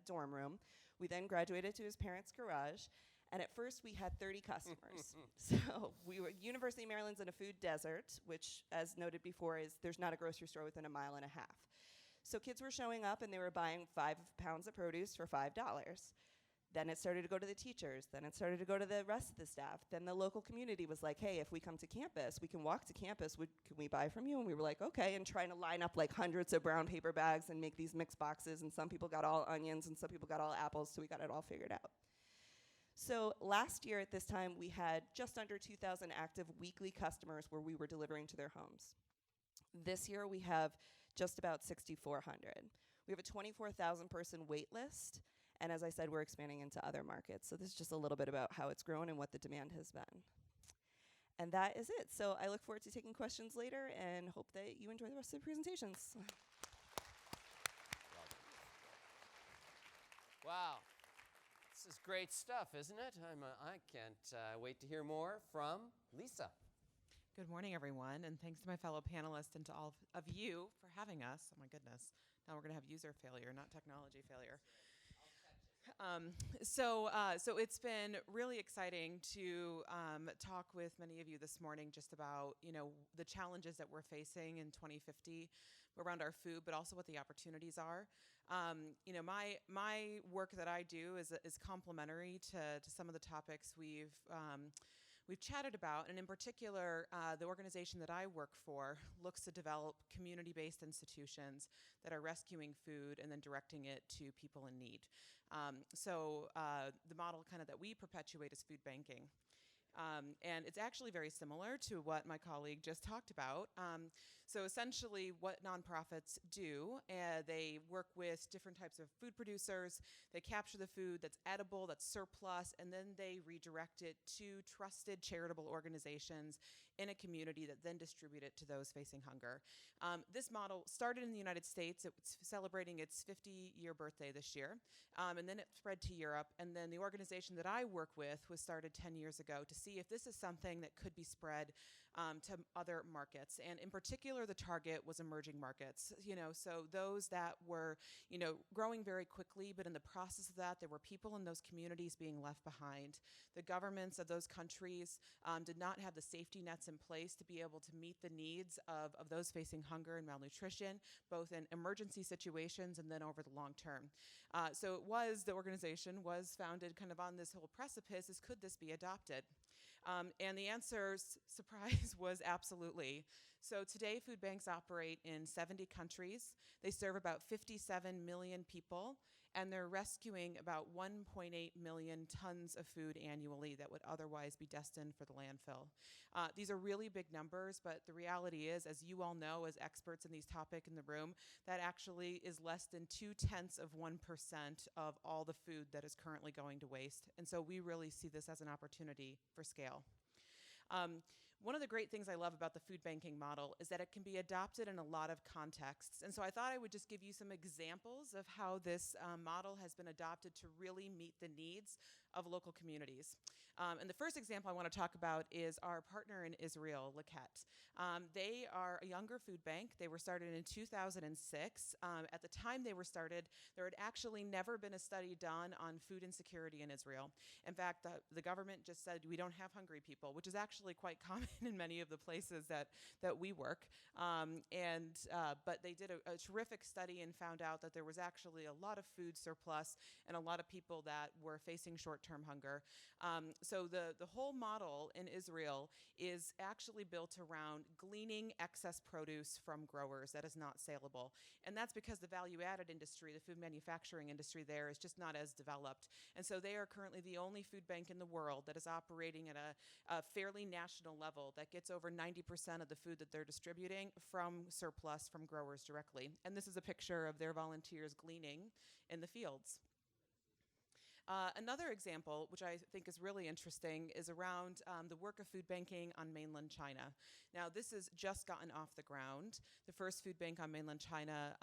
dorm room. We then graduated to his parents' garage. And at first, we had 30 customers. So University of Maryland's in a food desert, which, as noted before, is there's not a grocery store within a mile and a half. So kids were showing up, and they were buying 5 pounds of produce for $5. Then it started to go to the teachers. Then it started to go to the rest of the staff. Then the local community was like, hey, if we come to campus, we can walk to campus. Can we buy from you? And we were like, okay, and trying to line up like hundreds of brown paper bags and make these mixed boxes. And some people got all onions and some people got all apples, so we got it all figured out. So last year at this time, we had just under 2,000 active weekly customers where we were delivering to their homes. This year, we have just about 6,400. We have a 24,000 person wait list. And as I said, we're expanding into other markets. So this is just a little bit about how it's grown and what the demand has been. And that is it. So I look forward to taking questions later and hope that you enjoy the rest of the presentations. Wow. This is great stuff, isn't it? I can't wait to hear more from Lisa. Good morning, everyone, and thanks to my fellow panelists and to all of you for having us. Oh my goodness, now we're going to have user failure, not technology failure. So it's been really exciting to talk with many of you this morning just about, the challenges that we're facing in 2050 around our food, but also what the opportunities are. My work that I do is complementary to some of the topics we've chatted about, and in particular, the organization that I work for looks to develop community-based institutions that are rescuing food and then directing it to people in need. The model kind of that we perpetuate is food banking. And it's actually very similar to what my colleague just talked about. So essentially what nonprofits do, they work with different types of food producers, they capture the food that's edible, that's surplus, and then they redirect it to trusted charitable organizations in a community that then distribute it to those facing hunger. This model started in the United States. It's celebrating its 50-year birthday this year, and then it spread to Europe, and then the organization that I work with was started 10 years ago to see if this is something that could be spread to other markets. And in particular, the target was emerging markets, so those that were, growing very quickly, but in the process of that, there were people in those communities being left behind. The governments of those countries did not have the safety nets in place to be able to meet the needs of those facing hunger and malnutrition, both in emergency situations and then over the long term. The organization was founded kind of on this whole precipice, is could this be adopted? And the answer, surprise, was absolutely. So today, food banks operate in 70 countries. They serve about 57 million people, and they're rescuing about 1.8 million tons of food annually that would otherwise be destined for the landfill. These are really big numbers, but the reality is, as you all know, as experts in these topics in the room, that actually is less than 0.2% of all the food that is currently going to waste. And so we really see this as an opportunity for scale. One of the great things I love about the food banking model is that it can be adopted in a lot of contexts. And so I thought I would just give you some examples of how this model has been adopted to really meet the needs of local communities. And the first example I want to talk about is our partner in Israel, Laket. They are a younger food bank. They were started in 2006. At the time they were started, there had actually never been a study done on food insecurity in Israel. In fact, the government just said, we don't have hungry people, which is actually quite common in many of the places that we work. But they did a terrific study and found out that there was actually a lot of food surplus and a lot of people that were facing short-term hunger. So the whole model in Israel is actually built around gleaning excess produce from growers that is not saleable. And that's because the value-added industry, the food manufacturing industry there, is just not as developed. And so they are currently the only food bank in the world that is operating at a fairly national level that gets over 90% of the food that they're distributing from surplus from growers directly. And this is a picture of their volunteers gleaning in the fields. Another example, which I think is really interesting, is around the work of food banking on mainland China. Now, this has just gotten off the ground. The first food bank on mainland China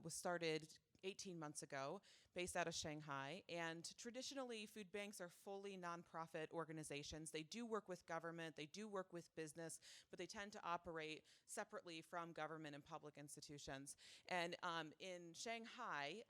was started 18 months ago, based out of Shanghai. And traditionally, food banks are fully nonprofit organizations. They do work with government, they do work with business, but they tend to operate separately from government and public institutions. And in Shanghai,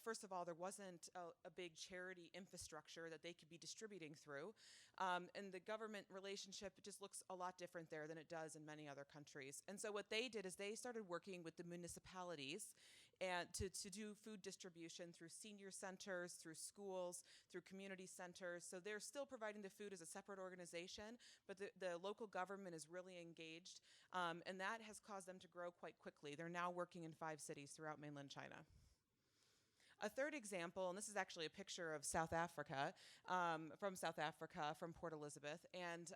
first of all, there wasn't a big charity infrastructure that they could be distributing through. And the government relationship just looks a lot different there than it does in many other countries. And so what they did is they started working with the municipalities and to do food distribution through senior centers, through schools, through community centers. So they're still providing the food as a separate organization, but the local government is really engaged, and that has caused them to grow quite quickly. They're now working in 5 cities throughout mainland China. A third example, and this is actually a picture of South Africa, from Port Elizabeth. And,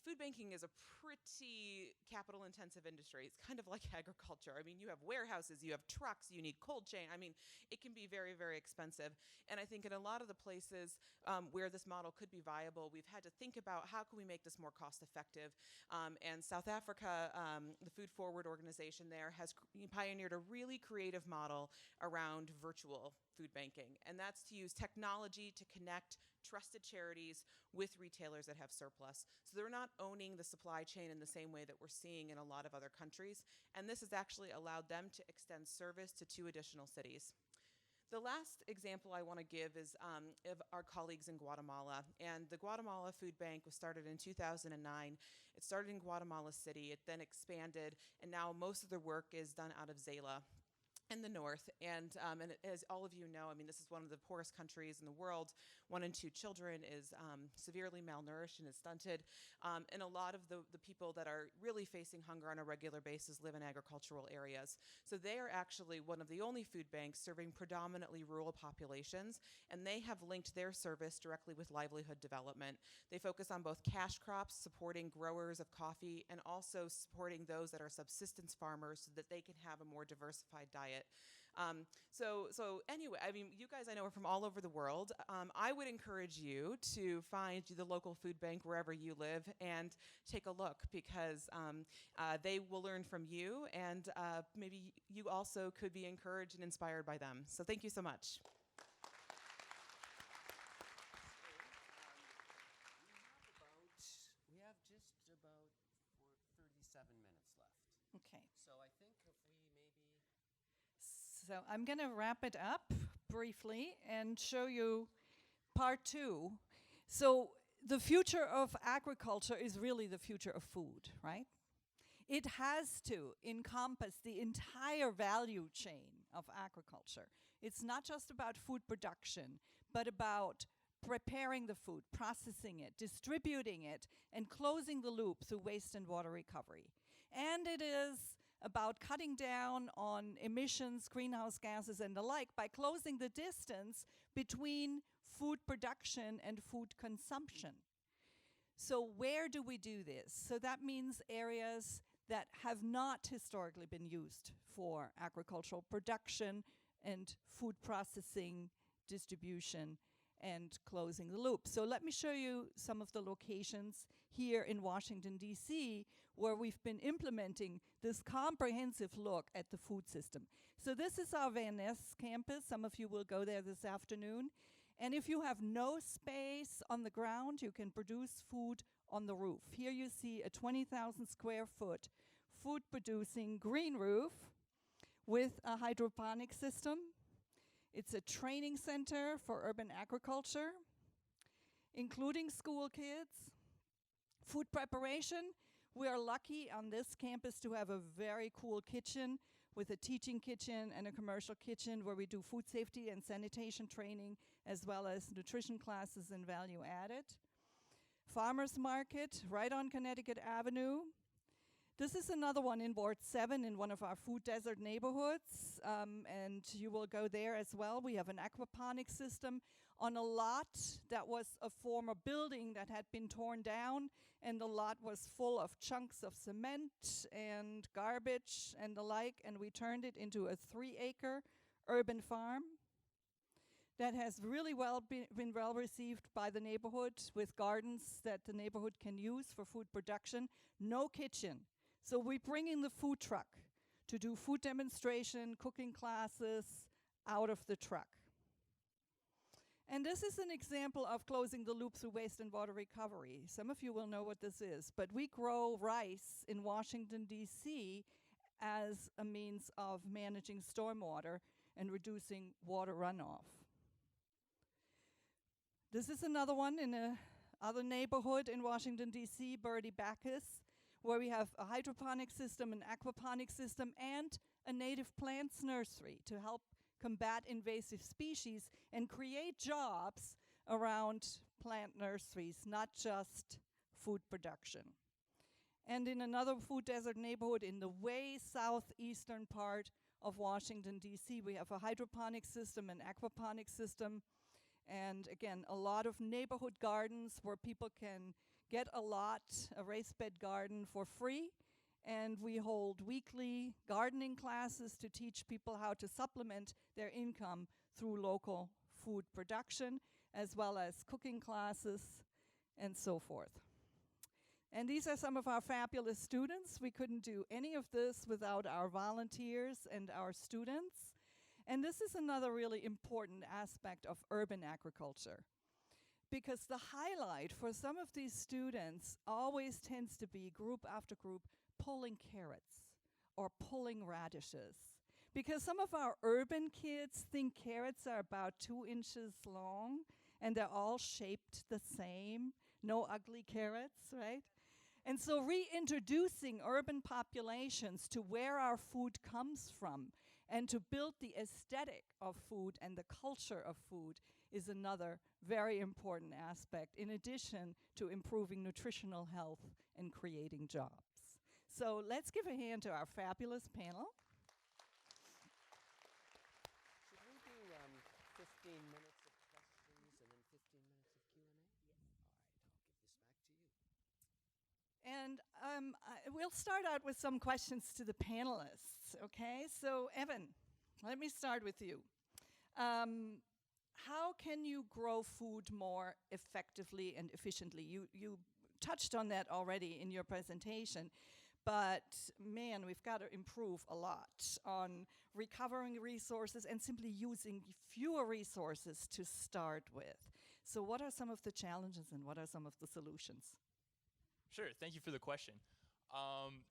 food banking is a pretty capital-intensive industry. It's kind of like agriculture. I mean, you have warehouses, you have trucks, you need cold chain. I mean, it can be very, very expensive. And I think in a lot of the places where this model could be viable, we've had to think about how can we make this more cost-effective. And South Africa, the Food Forward organization there, has pioneered a really creative model around virtual food banking. And that's to use technology to connect trusted charities with retailers that have surplus. So they're not owning the supply chain in the same way that we're seeing in a lot of other countries. And this has actually allowed them to extend service to 2 additional cities. The last example I want to give is of our colleagues in Guatemala. And the Guatemala Food Bank was started in 2009. It started in Guatemala City. It then expanded, and now most of the work is done out of Zela in the north. And as all of you know, I mean, this is one of the poorest countries in the world. 1 in 2 children is severely malnourished and is stunted. And a lot of the people that are really facing hunger on a regular basis live in agricultural areas. So they are actually one of the only food banks serving predominantly rural populations, and they have linked their service directly with livelihood development. They focus on both cash crops, supporting growers of coffee, and also supporting those that are subsistence farmers so that they can have a more diversified diet. So anyway, I mean, you guys I know are from all over the world. I would encourage you to find the local food bank wherever you live and take a look, because they will learn from you, and maybe you also could be encouraged and inspired by them. So thank you so much. We have just about 37 minutes left. Okay. So I think if we maybe... So I'm going to wrap it up briefly and show you part 2. So the future of agriculture is really the future of food, right? It has to encompass the entire value chain of agriculture. It's not just about food production, but about preparing the food, processing it, distributing it, and closing the loop through waste and water recovery. And it is about cutting down on emissions, greenhouse gases, and the like by closing the distance between food production and food consumption. So where do we do this? So that means areas that have not historically been used for agricultural production and food processing, distribution, and closing the loop. So let me show you some of the locations here in Washington, D.C., where we've been implementing this comprehensive look at the food system. So this is our Van Ness campus. Some of you will go there this afternoon. And if you have no space on the ground, you can produce food on the roof. Here you see a 20,000 square foot food producing green roof with a hydroponic system. It's a training center for urban agriculture, including school kids. Food preparation, we are lucky on this campus to have a very cool kitchen with a teaching kitchen and a commercial kitchen where we do food safety and sanitation training, as well as nutrition classes and value added. Farmers market right on Connecticut Avenue. This is another one in Ward 7 in one of our food desert neighborhoods, and you will go there as well. We have an aquaponic system on a lot that was a former building that had been torn down, and the lot was full of chunks of cement and garbage and the like, and we turned it into a 3-acre urban farm that has really been well received by the neighborhood, with gardens that the neighborhood can use for food production. No kitchen. So we bring in the food truck to do food demonstration, cooking classes out of the truck. And this is an example of closing the loop through waste and water recovery. Some of you will know what this is, but we grow rice in Washington, D.C. as a means of managing stormwater and reducing water runoff. This is another one in another neighborhood in Washington, D.C., Bertie Bacchus, where we have a hydroponic system, an aquaponic system, and a native plants nursery to help combat invasive species and create jobs around plant nurseries, not just food production. And in another food desert neighborhood in the way southeastern part of Washington, D.C., we have a hydroponic system, an aquaponic system, and again, a lot of neighborhood gardens where people can get a lot, a raised bed garden for free. And we hold weekly gardening classes to teach people how to supplement their income through local food production, as well as cooking classes and so forth. And these are some of our fabulous students. We couldn't do any of this without our volunteers and our students. And this is another really important aspect of urban agriculture, because the highlight for some of these students always tends to be group after group pulling carrots or pulling radishes. Because some of our urban kids think carrots are about 2 inches long and they're all shaped the same. No ugly carrots, right? And so reintroducing urban populations to where our food comes from and to build the aesthetic of food and the culture of food is another very important aspect, in addition to improving nutritional health and creating jobs. So let's give a hand to our fabulous panel. Should we do 15 minutes of questions and then 15 minutes of Q&A? Yes. All right, I'll give this back to you. And we'll start out with some questions to the panelists, okay? So Evan, let me start with you. How can you grow food more effectively and efficiently? You touched on that already in your presentation, but man, we've got to improve a lot on recovering resources and simply using fewer resources to start with. So what are some of the challenges and what are some of the solutions? Sure, thank you for the question. Why don't you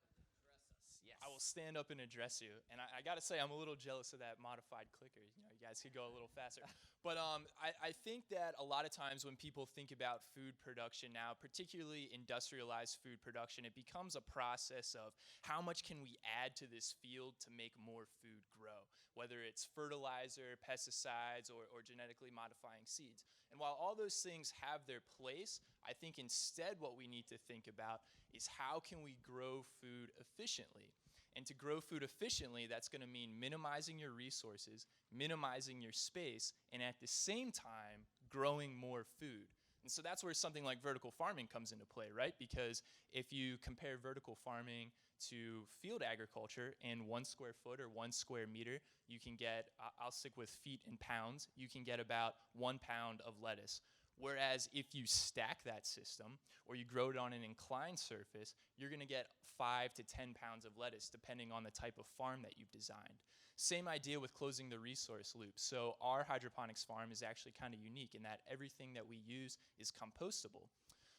stand up and address us? Yes. I will stand up and address you. And I got to say, I'm a little jealous of that modified clicker. You know, you guys could go a little faster. But I think that a lot of times when people think about food production now, particularly industrialized food production, it becomes a process of how much can we add to this field to make more food grow, whether it's fertilizer, pesticides, or genetically modifying seeds. And while all those things have their place, I think instead what we need to think about is how can we grow food efficiently? And to grow food efficiently, that's going to mean minimizing your resources, minimizing your space, and at the same time, growing more food. And so that's where something like vertical farming comes into play, right? Because if you compare vertical farming to field agriculture in 1 square foot or 1 square meter, you can get, I'll stick with feet and pounds, you can get about 1 pound of lettuce. Whereas if you stack that system or you grow it on an inclined surface, you're going to get 5 to 10 pounds of lettuce depending on the type of farm that you've designed. Same idea with closing the resource loop. So our hydroponics farm is actually kind of unique in that everything that we use is compostable.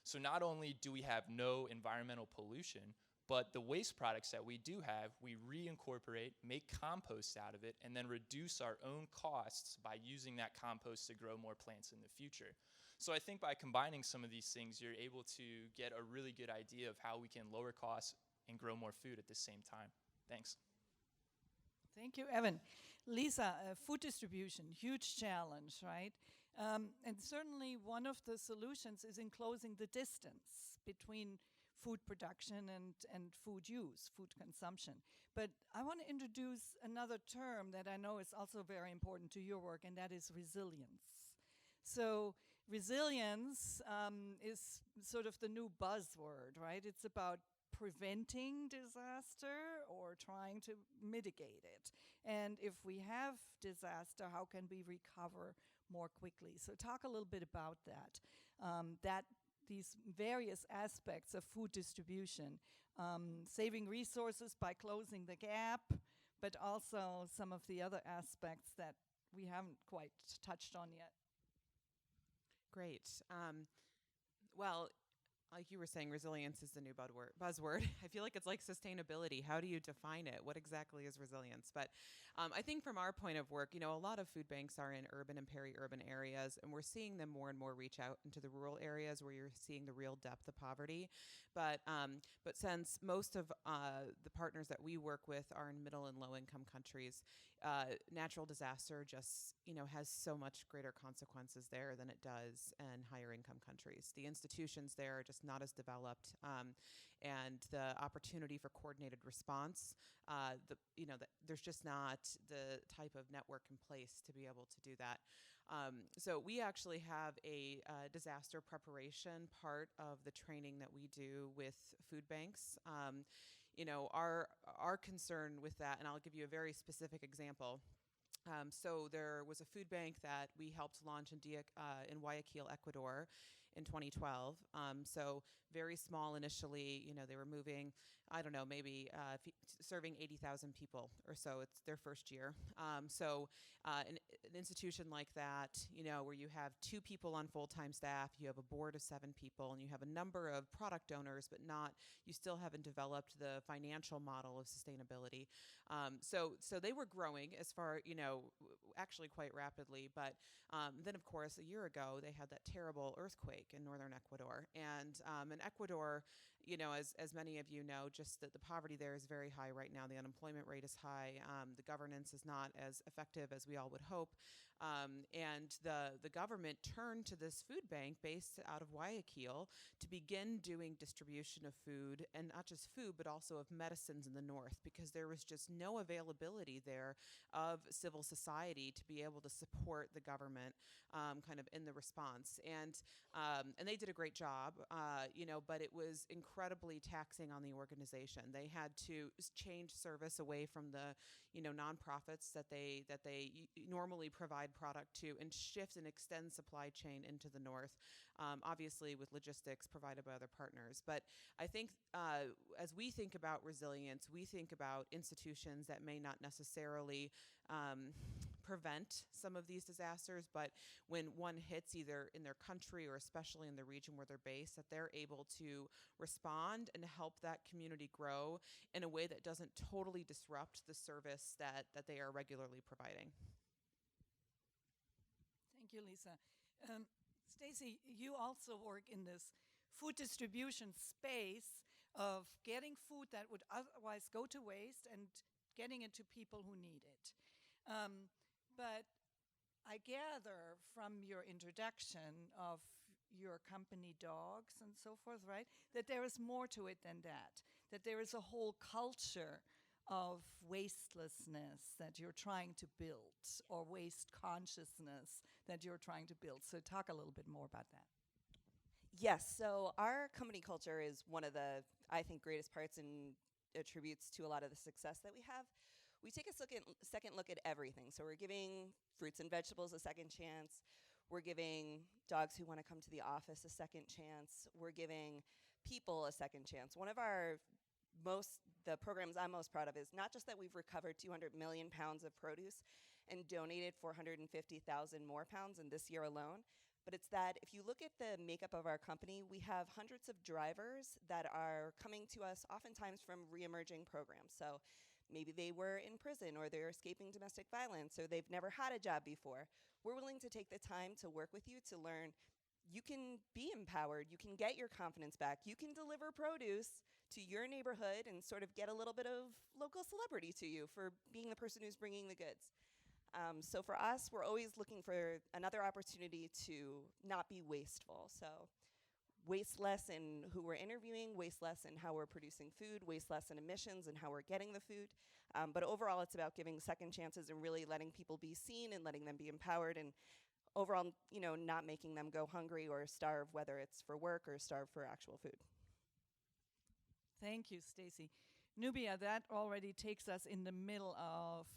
So not only do we have no environmental pollution, but the waste products that we do have, we reincorporate, make compost out of it, and then reduce our own costs by using that compost to grow more plants in the future. So I think by combining some of these things, you're able to get a really good idea of how we can lower costs and grow more food at the same time. Thanks. Thank you, Evan. Lisa, food distribution, huge challenge, right? And certainly one of the solutions is in closing the distance between food production and food use, food consumption. But I want to introduce another term that I know is also very important to your work, and that is resilience. So resilience is sort of the new buzzword, right? It's about preventing disaster or trying to mitigate it. And if we have disaster, how can we recover more quickly? So talk a little bit about that. These various aspects of food distribution, saving resources by closing the gap, but also some of the other aspects that we haven't quite touched on yet. Great. Well, like you were saying, resilience is the new buzzword. I feel like it's like sustainability. How do you define it? What exactly is resilience? But I think from our point of work, a lot of food banks are in urban and peri-urban areas, and we're seeing them more and more reach out into the rural areas where you're seeing the real depth of poverty. But since most of the partners that we work with are in middle and low-income countries, natural disaster just has so much greater consequences there than it does in higher income countries. The institutions there are just not as developed, and the opportunity for coordinated response, there's just not the type of network in place to be able to do that. So we actually have a disaster preparation part of the training that we do with food banks. Our concern with that, and I'll give you a very specific example. So there was a food bank that we helped launch in Guayaquil, Ecuador in 2012. So very small initially, they were moving, I don't know, maybe serving 80,000 people or so. It's their first year. An institution like that, where you have 2 people on full-time staff, you have a board of 7 people, and you have a number of product owners, but you still haven't developed the financial model of sustainability. So they were growing as far, actually quite rapidly. But then, of course, a year ago, they had that terrible earthquake in northern Ecuador. And in Ecuador, as many of you know, just that the poverty there is very high right now. The unemployment rate is high. The governance is not as effective as we all would hope. And the government turned to this food bank based out of Guayaquil to begin doing distribution of food, and not just food, but also of medicines in the north, because there was just no availability there of civil society to be able to support the government kind of in the response. And they did a great job, but it was incredibly taxing on the organization. They had to change service away from the nonprofits that they normally provide product to, and shift and extend supply chain into the north, obviously with logistics provided by other partners. But I think as we think about resilience, we think about institutions that may not necessarily prevent some of these disasters, but when one hits either in their country or especially in the region where they're based, that they're able to respond and help that community grow in a way that doesn't totally disrupt the service that they are regularly providing. Thank you, Lisa. Stacy, you also work in this food distribution space of getting food that would otherwise go to waste and getting it to people who need it. But I gather from your introduction of your company dogs and so forth, right, that there is more to it than that there is a whole culture of wastelessness that you're trying to build, or waste consciousness that you're trying to build. So talk a little bit more about that. Yes, so our company culture is one of the, I think, greatest parts and attributes to a lot of the success that we have. We take a second look at everything. So we're giving fruits and vegetables a second chance. We're giving dogs who want to come to the office a second chance. We're giving people a second chance. One of the programs I'm most proud of is not just that we've recovered 200 million pounds of produce and donated 450,000 more pounds in this year alone, but it's that if you look at the makeup of our company, we have hundreds of drivers that are coming to us oftentimes from re-emerging programs. So maybe they were in prison, or they're escaping domestic violence, or they've never had a job before. We're willing to take the time to work with you to learn you can be empowered, you can get your confidence back, you can deliver produce to your neighborhood and sort of get a little bit of local celebrity to you for being the person who's bringing the goods. So for us, we're always looking for another opportunity to not be wasteful. So waste less in who we're interviewing, waste less in how we're producing food, waste less in emissions and how we're getting the food. But overall, it's about giving second chances and really letting people be seen and letting them be empowered, and overall, not making them go hungry or starve, whether it's for work or starve for actual food. Thank you, Stacy. Nubia, that already takes us in the middle of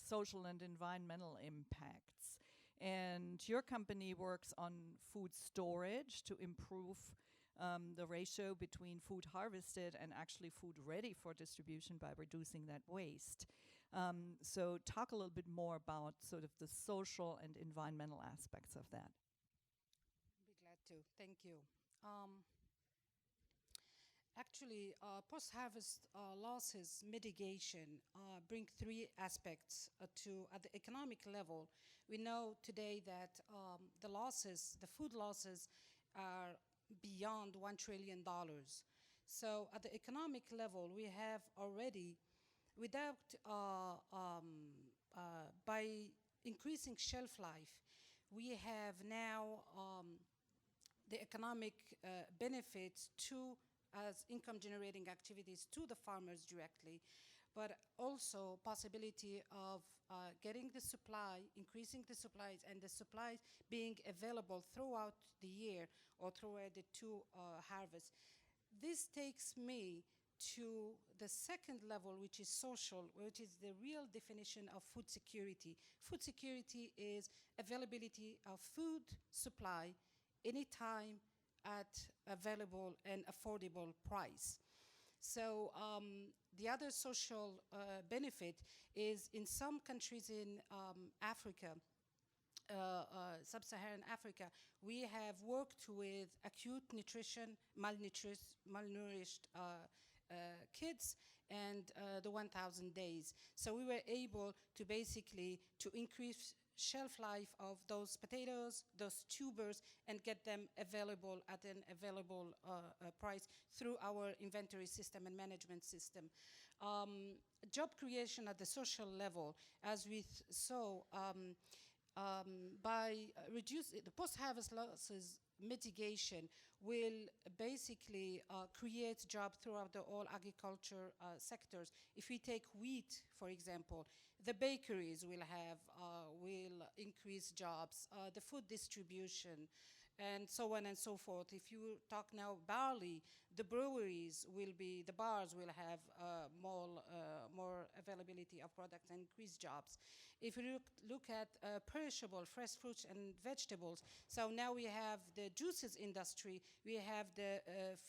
social and environmental impacts. And your company works on food storage to improve the ratio between food harvested and actually food ready for distribution by reducing that waste. So talk a little bit more about sort of the social and environmental aspects of that. I'd be glad to. Thank you. Actually, post-harvest losses mitigation bring three aspects to at the economic level. We know today that the losses, the food losses, are beyond $1 trillion. So at the economic level, we have already, without by increasing shelf life, we have now the economic benefits to as income generating activities to the farmers directly, but also possibility of getting the supply, increasing the supplies, and the supplies being available throughout the year or throughout the two harvests. This takes me to the second level, which is social, which is the real definition of food security. Food security is availability of food supply anytime at available and affordable price. So the other social benefit is in some countries in Africa, sub-Saharan Africa, we have worked with acute nutrition, malnourished kids and the 1,000 days. So we were able to basically to increase shelf life of those potatoes, those tubers, and get them available at an available price through our inventory system and management system. Job creation at the social level, as we saw, by reducing the post-harvest losses mitigation will basically create jobs throughout the all agriculture sectors. If we take wheat, for example, the bakeries will increase jobs, the food distribution, and so on and so forth. If you talk now barley, the breweries will be, the bars will have more availability of products and increased jobs. If you look at perishable fresh fruits and vegetables, so now we have the juices industry, we have the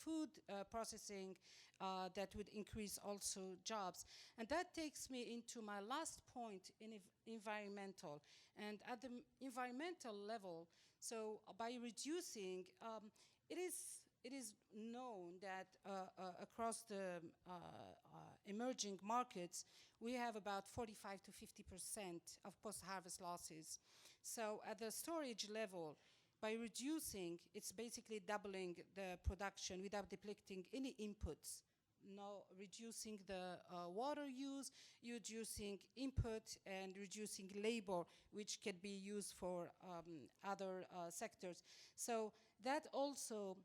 food processing that would increase also jobs. And that takes me into my last point in environmental. And at the environmental level, so by reducing, it is known that across the emerging markets, we have about 45 to 50% of post-harvest losses. So at the storage level, by reducing, it's basically doubling the production without depleting any inputs. No, reducing the water use, reducing input, and reducing labor, which can be used for other sectors. So that also,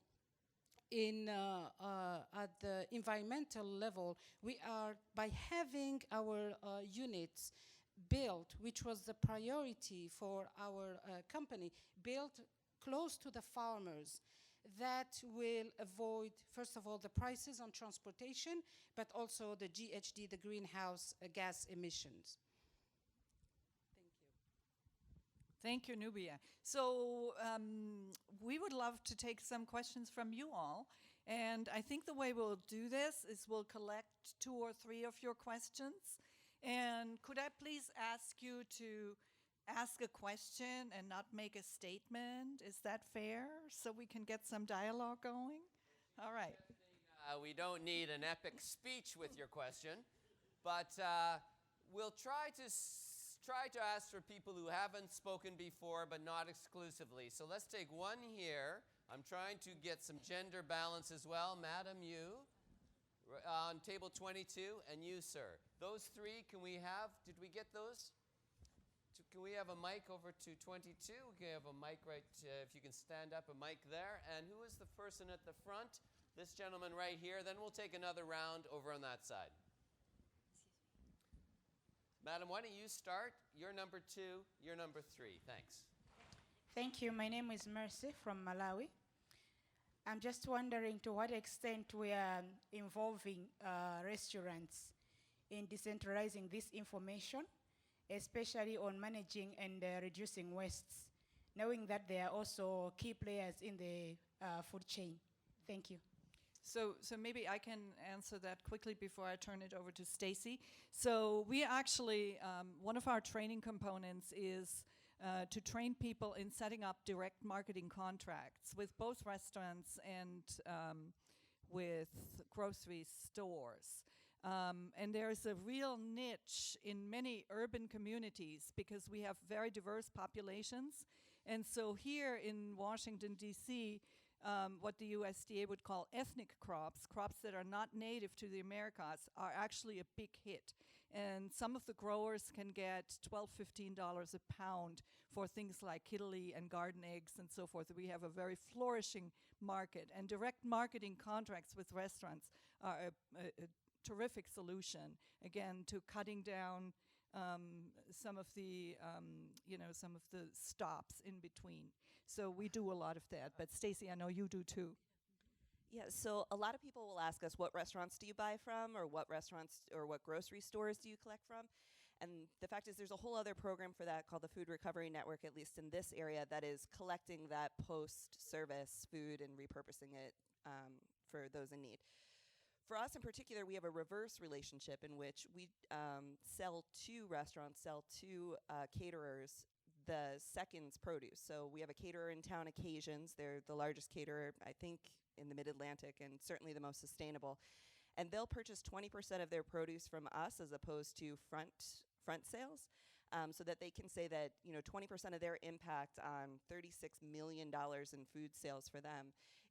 at the environmental level, we are, by having our units built, which was the priority for our company, built close to the farmers, that will avoid, first of all, the prices on transportation, but also the GHG, the greenhouse gas emissions. Thank you, Nubia. So we would love to take some questions from you all. And I think the way we'll do this is we'll collect 2 or 3 of your questions. And could I please ask you to ask a question and not make a statement? Is that fair? So we can get some dialogue going? All right. We don't need an epic speech with your question, but we'll try to ask for people who haven't spoken before, but not exclusively. So let's take one here. I'm trying to get some gender balance as well. Madam, you on table 22, and you, sir. Those 3, can we have, did we get those? Can we have a mic over to 22? We have a mic right, if you can stand up, a mic there. And who is the person at the front? This gentleman right here. Then we'll take another round over on that side. Madam, why don't you start? You're number 2, you're number 3. Thanks. Thank you. My name is Mercy from Malawi. I'm just wondering to what extent we are involving restaurants in decentralizing this information, especially on managing and reducing wastes, knowing that they are also key players in the food chain. Thank you. So maybe I can answer that quickly before I turn it over to Stacy. So we actually, one of our training components is to train people in setting up direct marketing contracts with both restaurants and with grocery stores. And there's a real niche in many urban communities because we have very diverse populations. And so here in Washington, D.C., what the USDA would call ethnic crops, crops that are not native to the Americas, are actually a big hit. And some of the growers can get $12, $15 a pound for things like kittley and garden eggs and so forth. We have a very flourishing market. And direct marketing contracts with restaurants are a terrific solution, again, to cutting down some of the stops in between. So we do a lot of that. But Stacy, I know you do too. Yeah, so a lot of people will ask us, what restaurants do you buy from, or what restaurants or what grocery stores do you collect from? And the fact is there's a whole other program for that called the Food Recovery Network, at least in this area, that is collecting that post-service food and repurposing it for those in need. For us in particular, we have a reverse relationship in which we sell to restaurants, sell to caterers the seconds produce. So we have a caterer in town, Occasions. They're the largest caterer, I think, in the Mid-Atlantic, and certainly the most sustainable. And they'll purchase 20% of their produce from us as opposed to front sales, so that they can say that 20% of their impact on $36 million in food sales for them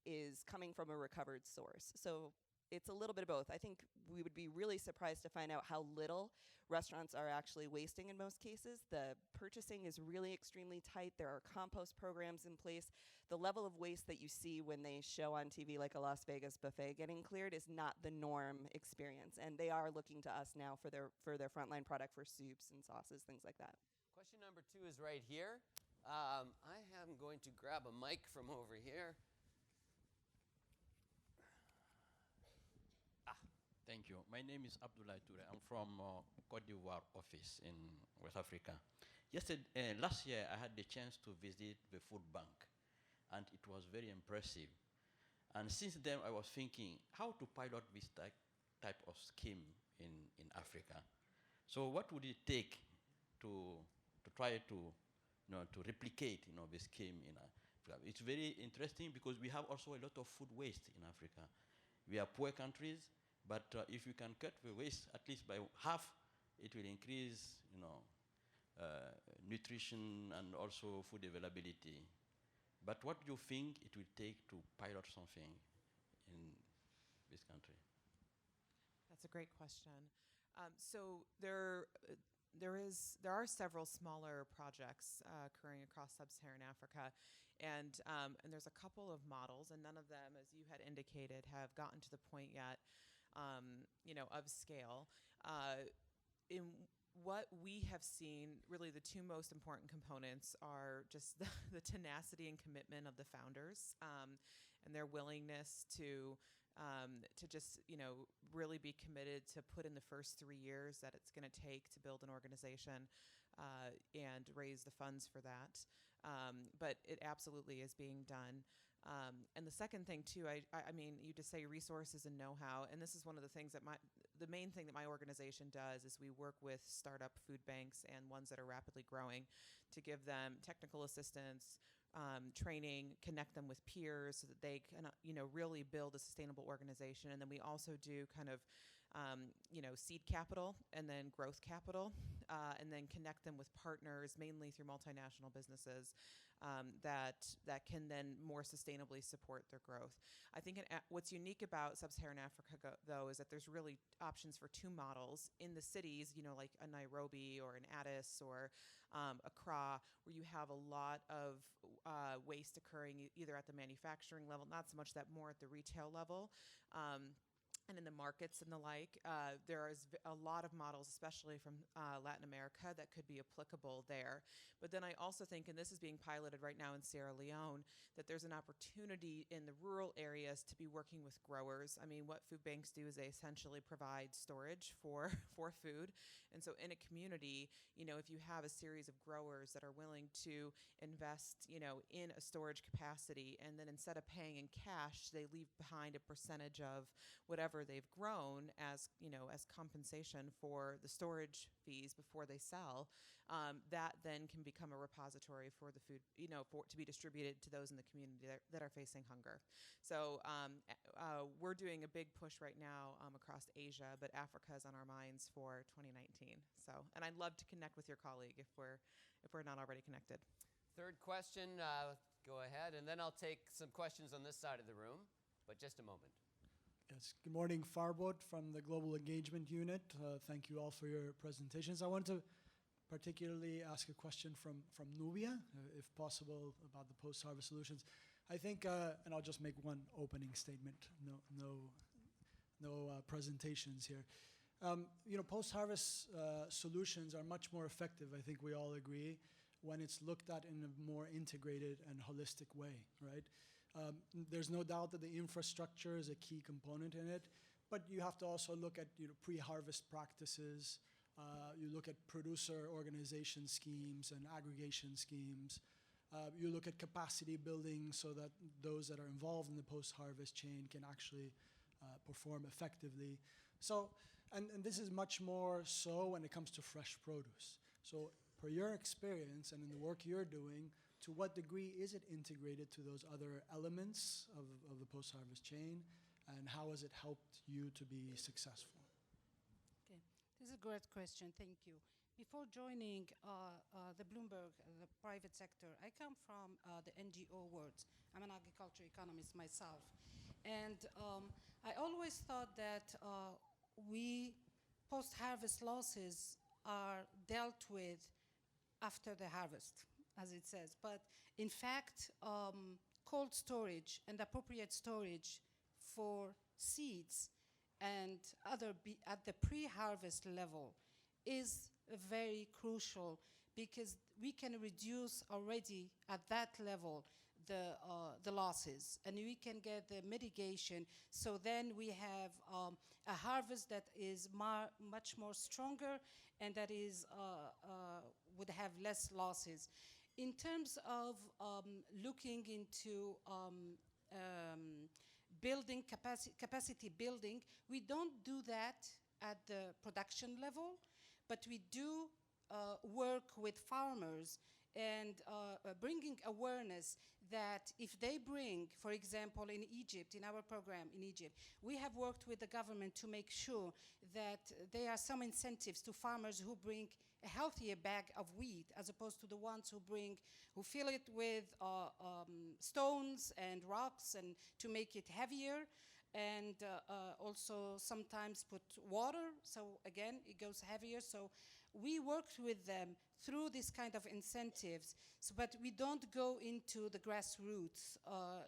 is coming from a recovered source. So it's a little bit of both. I think we would be really surprised to find out how little restaurants are actually wasting in most cases. The purchasing is really extremely tight. There are compost programs in place. The level of waste that you see when they show on TV like a Las Vegas buffet getting cleared is not the norm experience. And they are looking to us now for their frontline product for soups and sauces, things like that. Question number 2 is right here. I am going to grab a mic from over here. Thank you. My name is Abdullah Toure. I'm from Cote d'Ivoire office in West Africa. Last year, I had the chance to visit the food bank, and it was very impressive. And since then, I was thinking how to pilot this type of scheme in Africa. So what would it take to try to replicate the scheme in Africa? It's very interesting because we have also a lot of food waste in Africa. We are poor countries. But if you can cut the waste at least by half, it will increase, nutrition and also food availability. But what do you think it will take to pilot something in this country? That's a great question. So there are several smaller projects occurring across sub-Saharan Africa, and there's a couple of models, and none of them, as you had indicated, have gotten to the point yet of scale. In what we have seen, really the two most important components are just the tenacity and commitment of the founders, and their willingness to just really be committed to put in the first 3 years that it's going to take to build an organization and raise the funds for that. But it absolutely is being done. And the second thing too, I mean, you just say resources and know-how, and this is one of the things that the main thing that my organization does is we work with startup food banks and ones that are rapidly growing to give them technical assistance, training, connect them with peers so that they can, really build a sustainable organization. And then we also do kind of, seed capital and then growth capital, and then connect them with partners, mainly through multinational businesses, that can then more sustainably support their growth. I think what's unique about sub-Saharan Africa, though, is that there's really options for two models in the cities, like a Nairobi or an Addis or Accra, where you have a lot of waste occurring either at the manufacturing level, not so much that, more at the retail level. And in the markets and the like, there is a lot of models, especially from Latin America, that could be applicable there. But then I also think, and this is being piloted right now in Sierra Leone, that there's an opportunity in the rural areas to be working with growers. I mean, what food banks do is they essentially provide storage for food. And so in a community, if you have a series of growers that are willing to invest, in a storage capacity, and then instead of paying in cash, they leave behind a percentage of whatever after they've grown as, as compensation for the storage fees before they sell, that then can become a repository for the food, to be distributed to those in the community that are facing hunger. So we're doing a big push right now across Asia, but Africa is on our minds for 2019. So, and I'd love to connect with your colleague if we're not already connected. Third question, go ahead, and then I'll take some questions on this side of the room, but just a moment. Yes, good morning, Farbot from the Global Engagement Unit. Thank you all for your presentations. I want to particularly ask a question from Nubia, if possible, about the post-harvest solutions. I think, and I'll just make one opening statement, no presentations here. Post-harvest solutions are much more effective, I think we all agree, when it's looked at in a more integrated and holistic way, right? There's no doubt that the infrastructure is a key component in it, but you have to also look at pre-harvest practices. You look at producer organization schemes and aggregation schemes. You look at capacity building so that those that are involved in the post-harvest chain can actually perform effectively. So, and this is much more so when it comes to fresh produce. So, per your experience and in the work you're doing, to what degree is it integrated to those other elements of the post-harvest chain, and how has it helped you to be successful? Okay, this is a great question. Thank you. Before joining the Bloomberg, the private sector, I come from the NGO world. I'm an agriculture economist myself. And I always thought that post-harvest losses are dealt with after the harvest, as it says. But in fact, cold storage and appropriate storage for seeds and at the pre-harvest level is very crucial, because we can reduce already at that level the losses, and we can get the mitigation. So then we have a harvest that is much more stronger, and that is would have less losses. In terms of looking into building capacity building, we don't do that at the production level, but we do work with farmers and bringing awareness that if they bring, for example, in Egypt, in our program in Egypt, we have worked with the government to make sure that there are some incentives to farmers who bring a healthier bag of wheat, as opposed to the ones who fill it with stones and rocks and to make it heavier, and also sometimes put water, so again it goes heavier. So we worked with them through this kind of incentives, but we don't go into the grassroots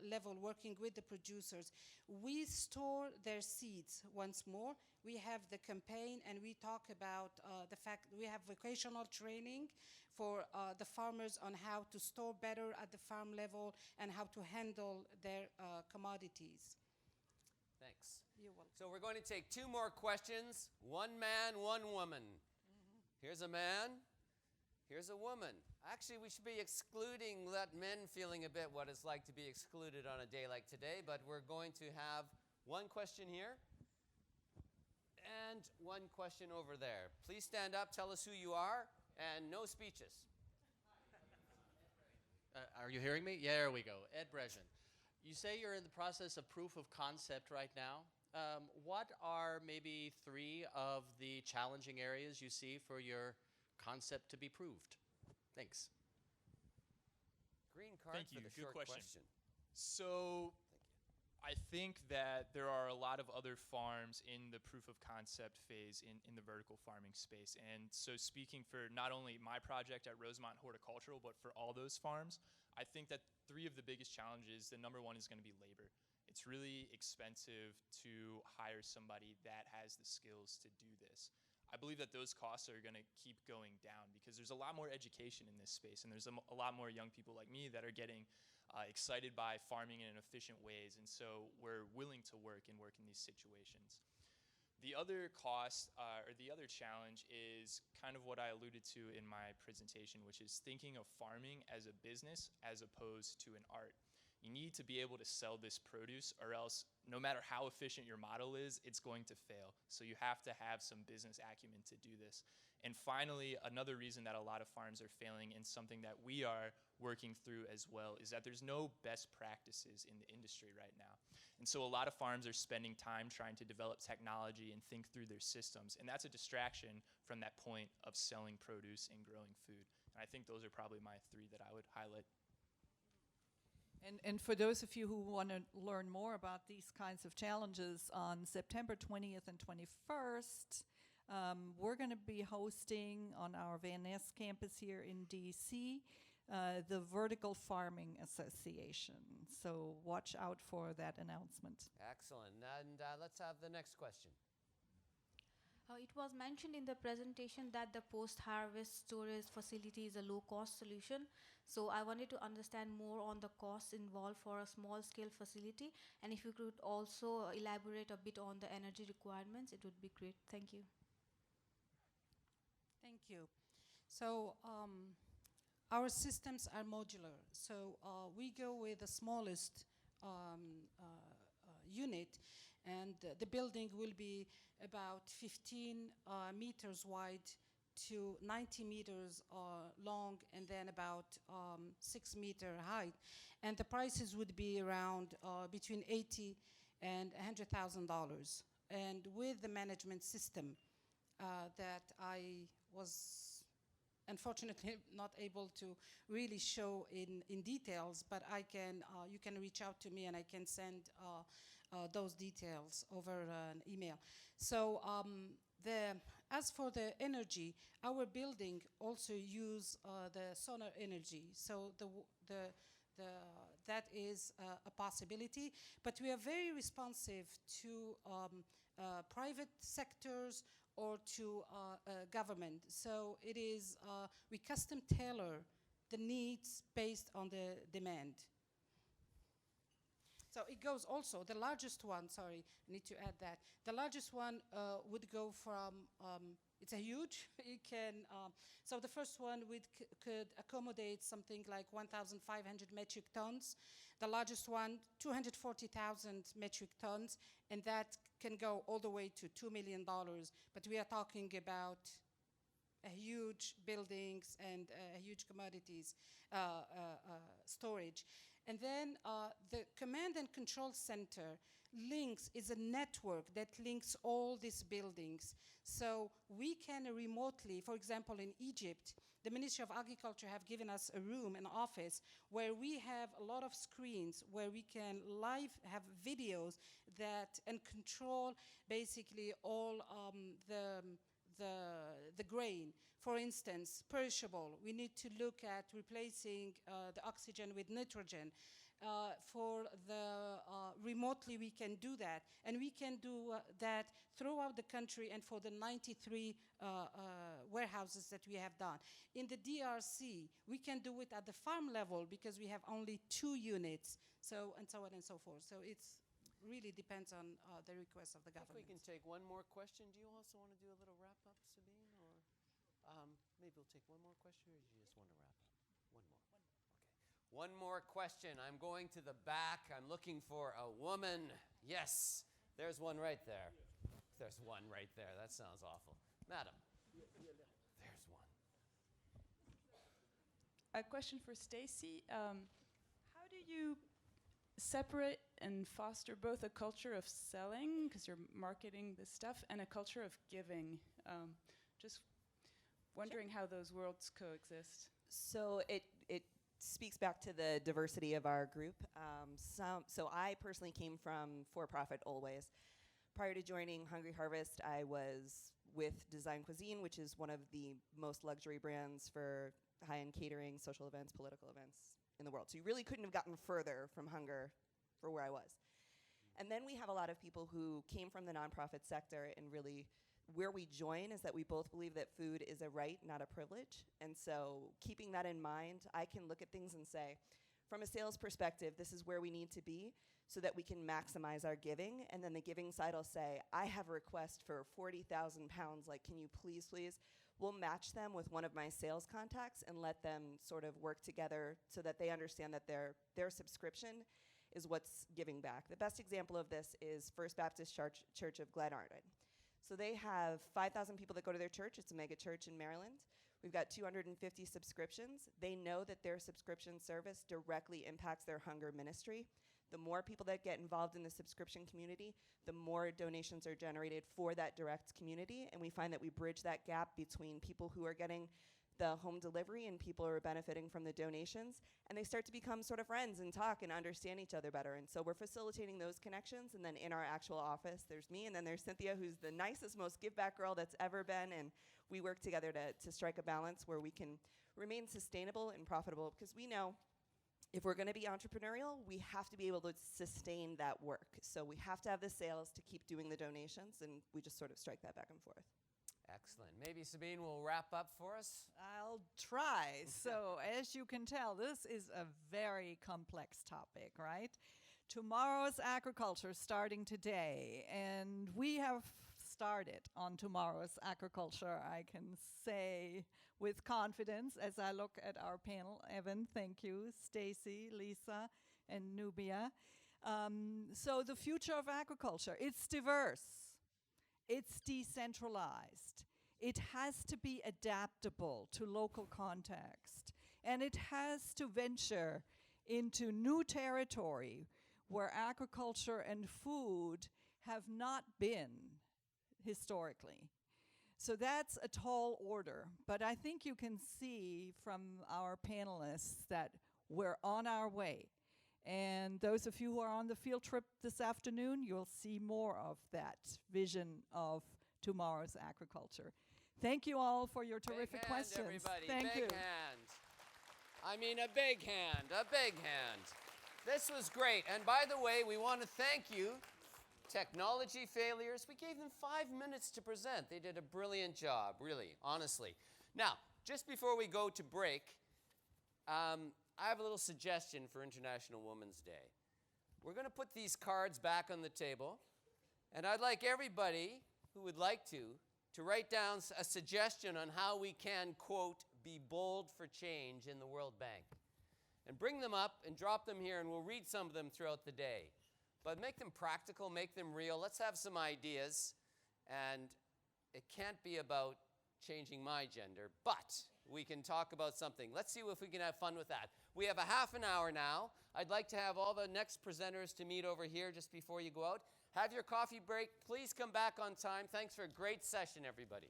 level working with the producers. We store their seeds once more. We have the campaign, and we talk about the fact we have vocational training for the farmers on how to store better at the farm level and how to handle their commodities. Thanks. You're welcome. So we're going to take two more questions. One man, one woman. Here's a man, here's a woman. Actually, we should be excluding, let men feeling a bit what it's like to be excluded on a day like today, but we're going to have one question here and one question over there. Please stand up, tell us who you are, and no speeches. Are you hearing me? Yeah, there we go. Ed Brejan. You say you're in the process of proof of concept right now. What are maybe 3 of the challenging areas you see for your concept to be proved? Thanks. Green card Thank you. for the Good short question. So I think that there are a lot of other farms in the proof of concept phase in the vertical farming space. And so speaking for not only my project at Rosemont Horticultural, but for all those farms, I think that 3 of the biggest challenges, the number one is going to be labor. It's really expensive to hire somebody that has the skills to do this. I believe that those costs are going to keep going down because there's a lot more education in this space, and there's a lot more young people like me that are getting excited by farming in efficient ways, and so we're willing to work in these situations. The other cost, or the other challenge, is kind of what I alluded to in my presentation, which is thinking of farming as a business as opposed to an art. You need to be able to sell this produce, or else no matter how efficient your model is, it's going to fail. So you have to have some business acumen to do this. And finally, another reason that a lot of farms are failing, and something that we are working through as well, is that there's no best practices in the industry right now. And so a lot of farms are spending time trying to develop technology and think through their systems, and that's a distraction from that point of selling produce and growing food. And I think those are probably my three that I would highlight. And for those of you who want to learn more about these kinds of challenges, on September 20th and 21st, we're going to be hosting on our Van Ness campus here in DC the Vertical Farming Association. So watch out for that announcement. Excellent. And let's have the next question. It was mentioned in the presentation that the post-harvest storage facility is a low-cost solution. So I wanted to understand more on the costs involved for a small-scale facility, and if you could also elaborate a bit on the energy requirements, it would be great. Thank you. Thank you. So our systems are modular. So we go with the smallest unit, and the building will be about 15 meters wide to 90 meters long, and then about 6 meter height. And the prices would be around between $80,000 and $100,000. And with the management system that I was unfortunately not able to really show in details, but I can, you can reach out to me and I can send those details over an email. So as for the energy, our building also use the solar energy. So that is a possibility, but we are very responsive to private sectors or to government. So it is, we custom tailor the needs based on the demand. So it goes also, the largest one, sorry, I need to add that. The largest one would go from, it's a huge, it can, so the first one could accommodate something like 1,500 metric tons. The largest one, 240,000 metric tons, and that can go all the way to $2 million. But we are talking about a huge buildings and huge commodities storage. And then the command and control center is a network that links all these buildings. So we can remotely, for example, in Egypt, the Ministry of Agriculture have given us a room, an office, where we have a lot of screens where we can live have videos and control basically all the grain. For instance, perishable, we need to look at replacing the oxygen with nitrogen. Remotely we can do that, and we can do that throughout the country and for the 93 warehouses that we have done. In the DRC, we can do it at the farm level because we have only 2 units, so and so on and so forth. So it really depends on the request of the government. I think we can take one more question. Do you also want to do a little wrap-up, Sabine? Or maybe we'll take one more question, or do you just want to wrap up? One more. Okay. One more question. I'm going to the back. I'm looking for a woman. Yes, there's one right there. There's one right there. That sounds awful. Madam, there's one. A question for Stacy. How do you separate and foster both a culture of selling, because you're marketing this stuff, and a culture of giving? Just wondering how those worlds coexist. So it speaks back to the diversity of our group. So I personally came from for-profit always. Prior to joining Hungry Harvest, I was with Design Cuisine, which is one of the most luxury brands for high-end catering, social events, political events in the world. So you really couldn't have gotten further from hunger for where I was. And then we have a lot of people who came from the nonprofit sector, and really where we join is that we both believe that food is a right, not a privilege. And so keeping that in mind, I can look at things and say, from a sales perspective, this is where we need to be so that we can maximize our giving. And then the giving side will say, I have a request for 40,000 pounds. Like, can you please, we'll match them with one of my sales contacts and let them sort of work together so that they understand that their subscription is what's giving back. The best example of this is First Baptist Church of Glenarden. So they have 5,000 people that go to their church. It's a mega church in Maryland. We've got 250 subscriptions. They know that their subscription service directly impacts their hunger ministry. The more people that get involved in the subscription community, the more donations are generated for that direct community. And we find that we bridge that gap between people who are getting the home delivery and people who are benefiting from the donations. And they start to become sort of friends and talk and understand each other better. And so we're facilitating those connections. And then in our actual office, there's me, and then there's Cynthia, who's the nicest, most give-back girl that's ever been. And we work together to strike a balance where we can remain sustainable and profitable, because we know if we're going to be entrepreneurial, we have to be able to sustain that work. So we have to have the sales to keep doing the donations, and we just sort of strike that back and forth. Excellent. Maybe Sabine will wrap up for us. I'll try. So, as you can tell, this is a very complex topic, right? Tomorrow's agriculture starting today, and we have started on tomorrow's agriculture, I can say with confidence as I look at our panel. Evan, thank you. Stacy, Lisa, and Nubia. So the future of agriculture, it's diverse. It's decentralized. It has to be adaptable to local context. And it has to venture into new territory where agriculture and food have not been historically. So that's a tall order. But I think you can see from our panelists that we're on our way. And those of you who are on the field trip this afternoon, you'll see more of that vision of tomorrow's agriculture. Thank you all for your terrific Big hand, questions. everybody. Thank you. Big hand. I mean, a big hand, a big hand. This was great. And by the way, we want to thank you, Technology Failures. We gave them 5 minutes to present. They did a brilliant job, really, honestly. Now, just before we go to break, I have a little suggestion for International Women's Day. We're going to put these cards back on the table, and I'd like everybody who would like to write down a suggestion on how we can, quote, be bold for change in the World Bank. And bring them up and drop them here, and we'll read some of them throughout the day. But make them practical, make them real. Let's have some ideas. And it can't be about changing my gender, but we can talk about something. Let's see if we can have fun with that. We have a half an hour now. I'd like to have all the next presenters to meet over here just before you go out. Have your coffee break. Please come back on time. Thanks for a great session, everybody.